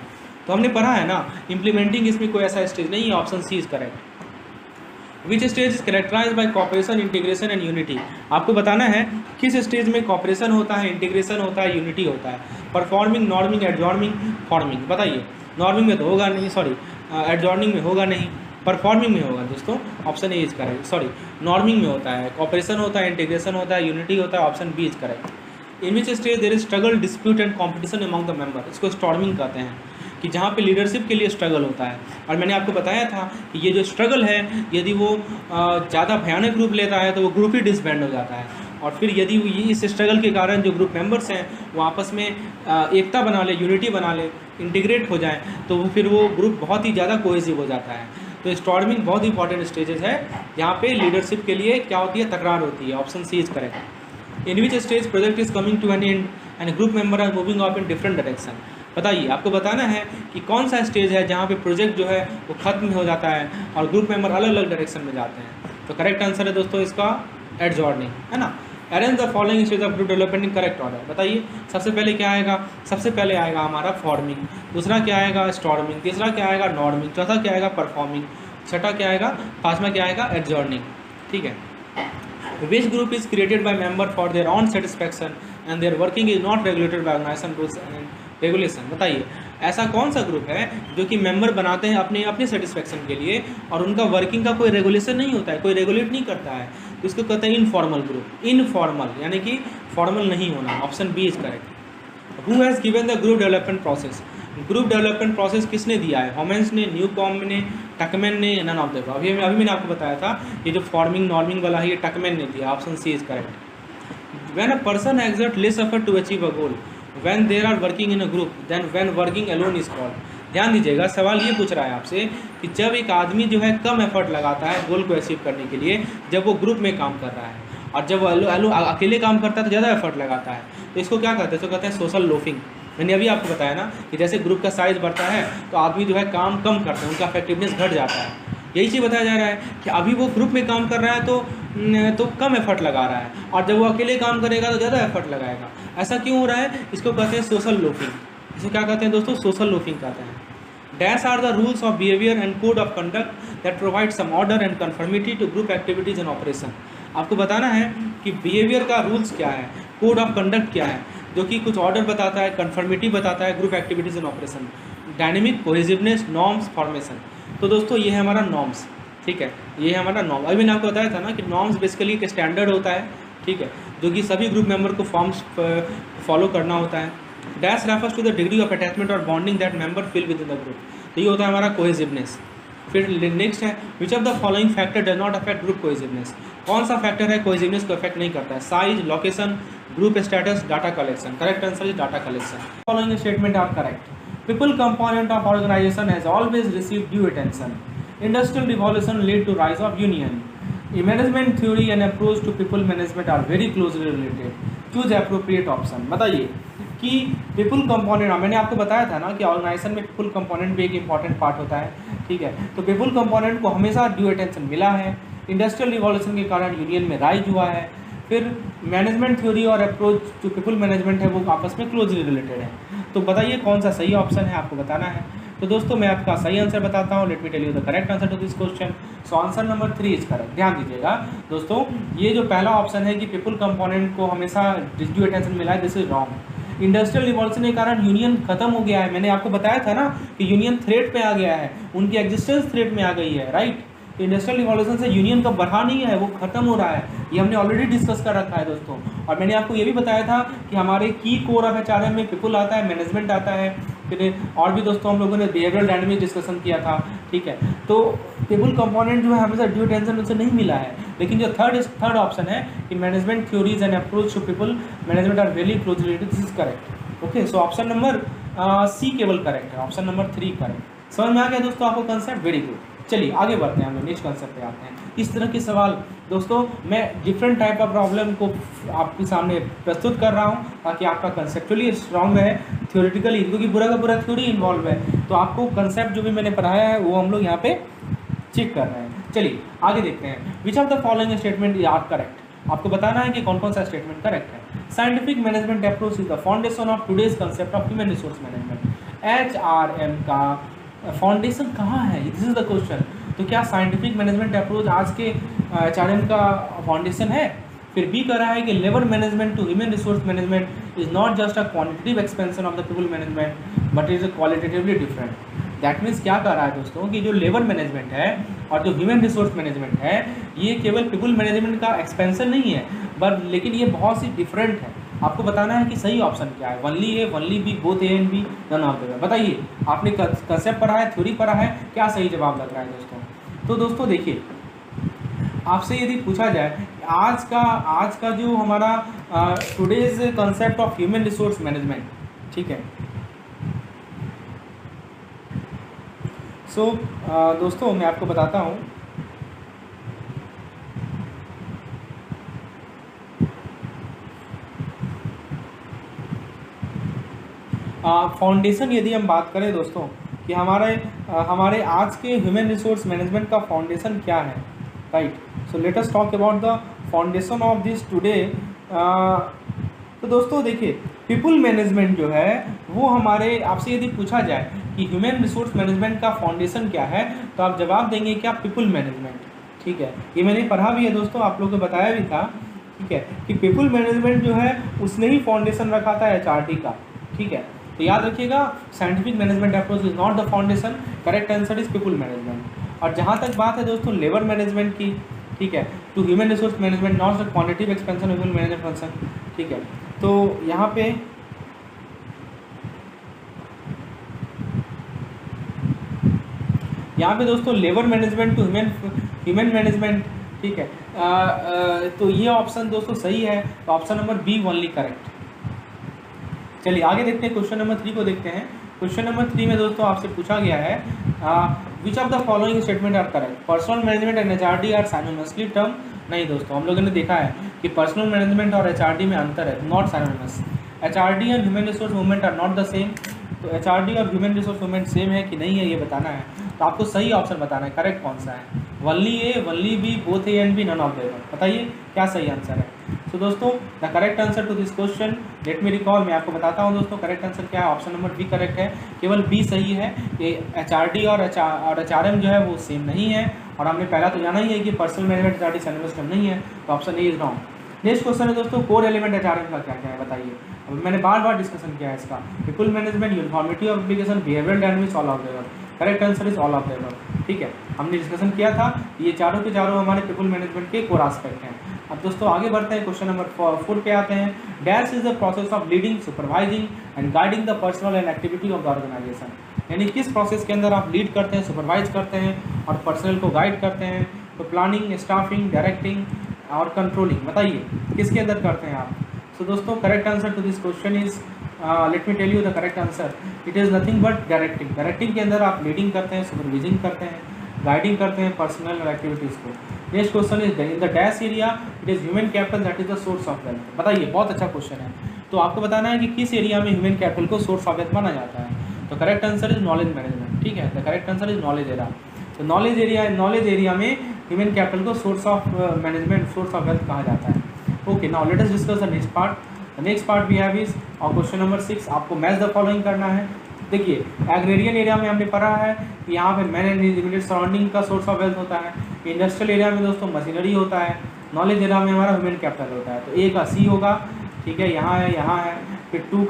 तो हमने पढ़ा है ना, इम्प्लीमेंटिंग इसमें कोई ऐसा स्टेज नहीं है। Option C is correct. Which stage is characterise by cooperation, integration and unity? आपको बताना है किस स्टेज में कॉपरेशन होता है, इंटीग्रेशन होता है, यूनिटी होता है। Performing, norming, adjourning, forming. बताइए, नॉर्मिंग में तो होगा नहीं, सॉरी एडजॉर्निंग में होगा नहीं, परफॉर्मिंग में होगा दोस्तों। Option A is correct, sorry norming में होता है, कॉपरेशन होता है, इंटीग्रेशन होता है, यूनिटी होता है। Option B is correct. In which stage there is struggle, dispute and competition among the member? इसको स्टॉर्मिंग कहते हैं, कि जहाँ पे लीडरशिप के लिए स्ट्रगल होता है। और मैंने आपको बताया था कि ये जो स्ट्रगल है, यदि वो ज़्यादा भयानक रूप लेता है तो वो ग्रुप ही डिसबैंड हो जाता है। और फिर यदि इस स्ट्रगल के कारण जो ग्रुप मेंबर्स हैं वो आपस में एकता बना ले, यूनिटी बना ले, इंटीग्रेट हो जाए, तो फिर वो ग्रुप बहुत ही ज़्यादा कोहेसिव हो जाता है। तो स्टॉर्मिंग बहुत ही इंपॉर्टेंट स्टेजेस है जहाँ पे लीडरशिप के लिए क्या होती है, तकरार होती है। Option C is correct. In which stage project is coming to an end and group member are moving off in different direction? बताइए, आपको बताना है कि कौन सा स्टेज है जहाँ पे प्रोजेक्ट जो है वो खत्म हो जाता है और ग्रुप मेंबर अलग अलग डायरेक्शन में जाते हैं। तो करेक्ट आंसर है दोस्तों इसका एडजॉर्निंग, है ना। Arrange the following stage of group development in correct order. बताइए सबसे पहले क्या आएगा, सबसे पहले आएगा हमारा फॉर्मिंग, दूसरा क्या आएगा स्टॉर्मिंग, तीसरा क्या आएगा नॉर्मिंग, चौथा क्या आएगा परफॉर्मिंग, छठा क्या आएगा, पांचवा क्या आएगा एडजॉर्निंग। ठीक है, which group is created by member for their own satisfaction and their working is not regulated by organisation rules and regulation. बताइए ऐसा कौन सा ग्रुप है जो कि मेंबर बनाते हैं अपने अपने सेटिस्फेक्शन के लिए और उनका वर्किंग का कोई रेगुलेशन नहीं होता है, कोई रेगुलेट नहीं करता है, तो इसको कहते हैं इनफॉर्मल ग्रुप। इनफॉर्मल यानी कि फॉर्मल नहीं होना, option B is correct. Who has given the group development process, group development process किसने दिया है, हॉमेंस ने, न्यूकॉम्ब ने, टकमैन ने, नन ऑफ द अबव। अभी मैंने आपको बताया था ये जो फॉर्मिंग नॉर्मिंग वाला है ये टकमैन ने दिया, option C is correct. When a person exert less effort to achieve a goal when there are working in a group then when working alone is called। ध्यान दीजिएगा सवाल ये पूछ रहा है आपसे कि जब एक आदमी जो है कम एफर्ट लगाता है गोल को अचीव करने के लिए जब वो ग्रुप में काम कर रहा है, और जब वो अकेले काम करता है तो ज़्यादा एफर्ट लगाता है, तो इसको क्या कहते हैं, इसको कहते हैं सोशल लोफिंग। मैंने अभी आपको बताया ना कि जैसे ग्रुप का साइज बढ़ता है तो आदमी जो है काम कम करते हैं, उनका इफेक्टिवनेस घट जाता है। यही चीज़ बताया जा रहा है कि अभी वो ग्रुप में काम कर रहा है तो कम एफर्ट लगा रहा है, और जब वो अकेले काम करेगा तो ज़्यादा एफर्ट लगाएगा। ऐसा क्यों हो रहा है, इसको कहते हैं सोशल लोफिंग। इसे क्या कहते हैं दोस्तों, सोशल लोफिंग कहते हैं। Dash are the rules of behaviour and code of conduct that provide some order and conformity to group activities and operation. आपको बताना है कि बिहेवियर का रूल्स क्या है, कोड ऑफ कंडक्ट क्या है, जो कि कुछ ऑर्डर बताता है, कन्फर्मिटी बताता है group activities and operation, dynamic, cohesiveness, norms, formation. तो दोस्तों ये है हमारा नॉर्म्स। ठीक है, ये है हमारा नॉर्म। अभी मैंने आपको बताया था ना कि नॉर्म्स बेसिकली एक स्टैंडर्ड होता है, ठीक है, जो कि सभी ग्रुप मेंबर को फॉर्म्स फॉलो करना होता है। Dash refers to the degree of attachment और bonding that member feel within the group. तो ये होता है हमारा कोहेसिवनेस। फिर नेक्स्ट है which of the following factor does not affect group cohesiveness. कौन सा फैक्टर है कोहेसिवनेस को अफेक्ट नहीं करता है, size, location, group status, data collection. Correct answer is data collection. Following statement are correct. People component of organisation has always received due attention. Industrial revolution led to rise of union. Management theory and approach to people management are very closely related. Choose appropriate option। बताइए कि people component, मैंने आपको बताया था ना कि ऑर्गेनाइजेशन में people component भी एक important part होता है। ठीक है, तो people component को हमेशा ड्यू अटेंशन मिला है। इंडस्ट्रियल रिवॉल्यूशन के कारण यूनियन में राइज हुआ है। फिर मैनेजमेंट थ्योरी और अप्रोच जो पीपल मैनेजमेंट है वो आपस में क्लोजली रिलेटेड है। तो बताइए कौन सा सही ऑप्शन है, आपको बताना है। तो दोस्तों मैं आपका सही आंसर बताता हूँ। Let me tell you the correct answer to this question. So answer number 3 is correct. ध्यान दीजिएगा दोस्तों, ये जो पहला ऑप्शन है कि पीपल कंपोनेंट को हमेशा ड्यू अटेंशन मिला है, this is wrong. Industrial revolution के कारण यूनियन खत्म हो गया है। मैंने आपको बताया था ना कि यूनियन थ्रेट पे आ गया है, उनकी एग्जिस्टेंस थ्रेट में आ गई है, राइट। इंडस्ट्रियल रिवॉल्यूशन से यूनियन का बढ़ा नहीं है, वो खत्म हो रहा है, ये हमने ऑलरेडी डिस्कस कर रखा है दोस्तों। और मैंने आपको ये भी बताया था कि हमारे की कोर ऑफ एचआरएम में पीपल आता है, मैनेजमेंट आता है, फिर और भी दोस्तों हम लोगों ने बिहेवियरल डायनामिक्स डिस्कशन किया था। ठीक है, तो पीपल कंपोनेंट जो है हमेशा ड्यू अटेंशन उनसे नहीं मिला है। लेकिन जो थर्ड ऑप्शन है कि management theories and approach to people management are very closely related, this is correct. Okay, so option number C केवल करेक्ट है, ऑप्शन नंबर 3 करेक्ट। समझ में आ गया दोस्तों आपको कंसेप्ट? Very good. चलिए आगे बढ़ते हैं, हम लोग नेक्स्ट कंसेप्ट पे आते हैं। इस तरह के सवाल दोस्तों मैं डिफरेंट टाइप ऑफ प्रॉब्लम को आपके सामने प्रस्तुत कर रहा हूँ ताकि आपका कंसेप्चुअली स्ट्रांग रहे, थ्योरेटिकली, क्योंकि पूरा का पूरा थ्योरी इन्वॉल्व है, तो आपको कंसेप्ट जो भी मैंने पढ़ाया है वो हम लोग यहाँ पे चेक कर रहे हैं। चलिए आगे देखते हैं। Which of the following statement are correct. आपको बताना है कि कौन कौन सा स्टेटमेंट करेक्ट है। Scientific management approach is the foundation of today's concept of human resource management. HRM का फाउंडेशन कहाँ है, दिस इज द क्वेश्चन। तो क्या साइंटिफिक मैनेजमेंट अप्रोच आज के HRM का फाउंडेशन है? फिर बी कर रहा है कि labour management to human resource management is not just a quantitative expansion of the people management but is qualitatively different. That means क्या कर रहा है दोस्तों कि जो लेबर मैनेजमेंट है और जो ह्यूमन रिसोर्स मैनेजमेंट है ये केवल पीपल मैनेजमेंट का एक्सपेंशन नहीं है, बट लेकिन ये बहुत सी डिफरेंट है। आपको बताना है कि सही ऑप्शन क्या है, only A, only B, both A and B, none of the. बताइए आपने कंसेप्ट पढ़ा है, थ्योरी पढ़ा है, क्या सही जवाब लग रहा है दोस्तों? तो दोस्तों देखिए, आपसे यदि पूछा जाए आज का जो हमारा today's concept of human resource management, ठीक है। सो दोस्तों मैं आपको बताता हूँ, फाउंडेशन यदि हम बात करें दोस्तों कि हमारे आज के ह्यूमन रिसोर्स मैनेजमेंट का फाउंडेशन क्या है, right. So let us talk about the foundation of this today तो दोस्तों देखिए, पीपल मैनेजमेंट जो है वो हमारे, आपसे यदि पूछा जाए कि ह्यूमन रिसोर्स मैनेजमेंट का फाउंडेशन क्या है, तो आप जवाब देंगे क्या? People management. ठीक है, ये मैंने पढ़ा भी है दोस्तों, आप लोगों को बताया भी था। ठीक है, कि पीपल मैनेजमेंट जो है उसने ही फाउंडेशन रखा था HRD का। ठीक है, तो याद रखिएगा, scientific management approach is not the foundation, correct answer is people management. और जहाँ तक बात है दोस्तों लेबर मैनेजमेंट की, ठीक है, to human resource management not the quantitative expansion human management function. ठीक है, तो यहाँ पे दोस्तों labour management to human management. ठीक है, तो ये ऑप्शन दोस्तों सही है, तो option number B only correct. चलिए आगे देखते हैं, क्वेश्चन नंबर 3 को देखते हैं। क्वेश्चन नंबर 3 में दोस्तों आपसे पूछा गया है which of the following statement are correct? Personal management and HRD are synonymously term. नहीं दोस्तों, हम लोगों ने देखा है कि पर्सनल मैनेजमेंट और HRD में अंतर है, not synonymous. HRD and human resource movement are not the same. तो HRD और ह्यूमन रिसोर्स मूवमेंट सेम है कि नहीं है ये बताना है, तो आपको सही ऑप्शन बताना है, करेक्ट कौन सा है? Only A, only B, both A and B, none of the above. बताइए क्या सही आंसर है? तो दोस्तों the correct answer to this question, let me recall, मैं आपको बताता हूँ दोस्तों करेक्ट आंसर क्या है। ऑप्शन नंबर बी करेक्ट है, केवल बी सही है। ये HRD और HRM जो है वो सेम नहीं है, और हमने पहला तो जाना ही है कि personal management HRD synonymous term नहीं है, तो option A is wrong. Next question है दोस्तों, कोर एलिमेंट HRM का क्या क्या है बताइए। अब मैंने बार बार डिस्कशन किया है इसका, people management, uniformity of application, behavioural dynamics, all of the above. Correct answer is all of the above. ठीक है, हमने डिस्कशन किया था, ये चारों के चारों हमारे पीपल मैनेजमेंट के कोर एस्पेक्ट हैं। अब दोस्तों आगे बढ़ते हैं, क्वेश्चन नंबर 4 पे आते हैं। Dash is the process of leading, supervising and guiding the personal and activity of the organisation. यानी किस प्रोसेस के अंदर आप लीड करते हैं, सुपरवाइज करते हैं और पर्सनल को गाइड करते हैं? तो प्लानिंग, स्टाफिंग, डायरेक्टिंग और कंट्रोलिंग, बताइए किसके अंदर करते हैं आप? सो दोस्तों correct answer to this question is, let me tell you the correct answer, it is nothing but directing. Directing के अंदर आप लीडिंग करते हैं, सुपरवाइजिंग करते हैं, गाइडिंग करते हैं पर्सनल एक्टिविटीज़ को। Next question is in the dash area it is human capital that is the source of wealth. बताइए, बहुत अच्छा क्वेश्चन है। तो आपको बताना है कि किस एरिया में ह्यूमन कैपिटल को सोर्स ऑफ वेल्थ माना जाता है। तो correct answer is knowledge management. ठीक है, the correct answer is knowledge area. तो नॉलेज एरिया में ह्यूमन कैपिटल को source of management, source of wealth कहा जाता है। Okay, now let us discuss the next part. The next part we have is, और क्वेश्चन नंबर 6 आपको मैच द फॉलोइंग करना है। देखिए, एग्रेरियन एरिया में हमने पढ़ा है कि यहाँ पे मैन एंड इमीडिएट सराउंडिंग का सोर्स ऑफ वेल्थ होता है। इंडस्ट्रियल एरिया में दोस्तों मशीनरी होता है। नॉलेज एरिया में हमारा ह्यूमन कैपिटल होता है। तो ए का सी होगा, ठीक है, यहाँ है, यहाँ है। फिर 2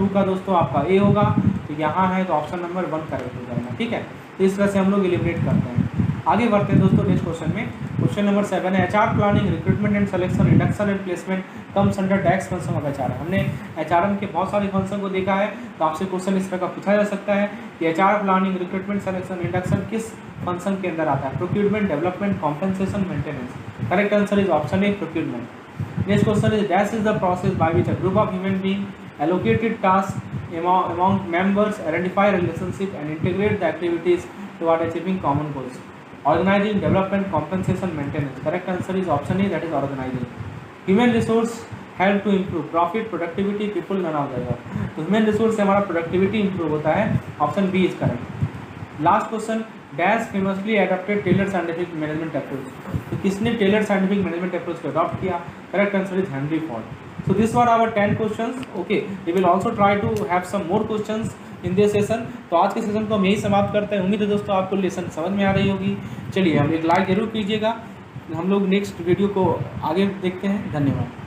का दोस्तों आपका ए होगा, तो यहाँ है, तो ऑप्शन नंबर 1 करेक्ट हो जाएगा। ठीक है, तो इस तरह से हम लोग एलिमिनेट करते हैं। आगे बढ़ते हैं दोस्तों नेक्स्ट क्वेश्चन में। क्वेश्चन नंबर 7 है, HR planning, recruitment and selection, induction and placement comes under dash function of HRM। हमने HRM के बहुत सारे फंक्शन को देखा है, तो आपसे क्वेश्चन इस तरह का पूछा जा सकता है कि HR planning, recruitment, selection, induction किस फंक्शन के अंदर आता है? Procurement, development, compensation, maintenance. Correct answer is option A, procurement. Next question is dash is the process by which a group of human being allocated tasks among members, identify relationship and integrate the activities toward achieving common goals. Organizing, development, compensation, maintenance. Correct answer is option A, that is organizing. Human resource help to improve profit, productivity, people, none of the above. तो human resource से हमारा productivity improve होता है, option B is correct. Last question, dash famously adopted Taylor scientific management approach. तो किसने टेलर साइंटिफिक मैनेजमेंट अप्रोच को अडॉप्ट किया? Correct answer is Henry Ford. So these were our 10 questions. Okay, we will also try to have some more questions in this session. तो आज के सेशन को हम यही समाप्त करते हैं। उम्मीद है दोस्तों आपको लेसन समझ में आ रही होगी। चलिए, हम एक लाइक जरूर कीजिएगा। हम लोग नेक्स्ट वीडियो को आगे देखते हैं। धन्यवाद।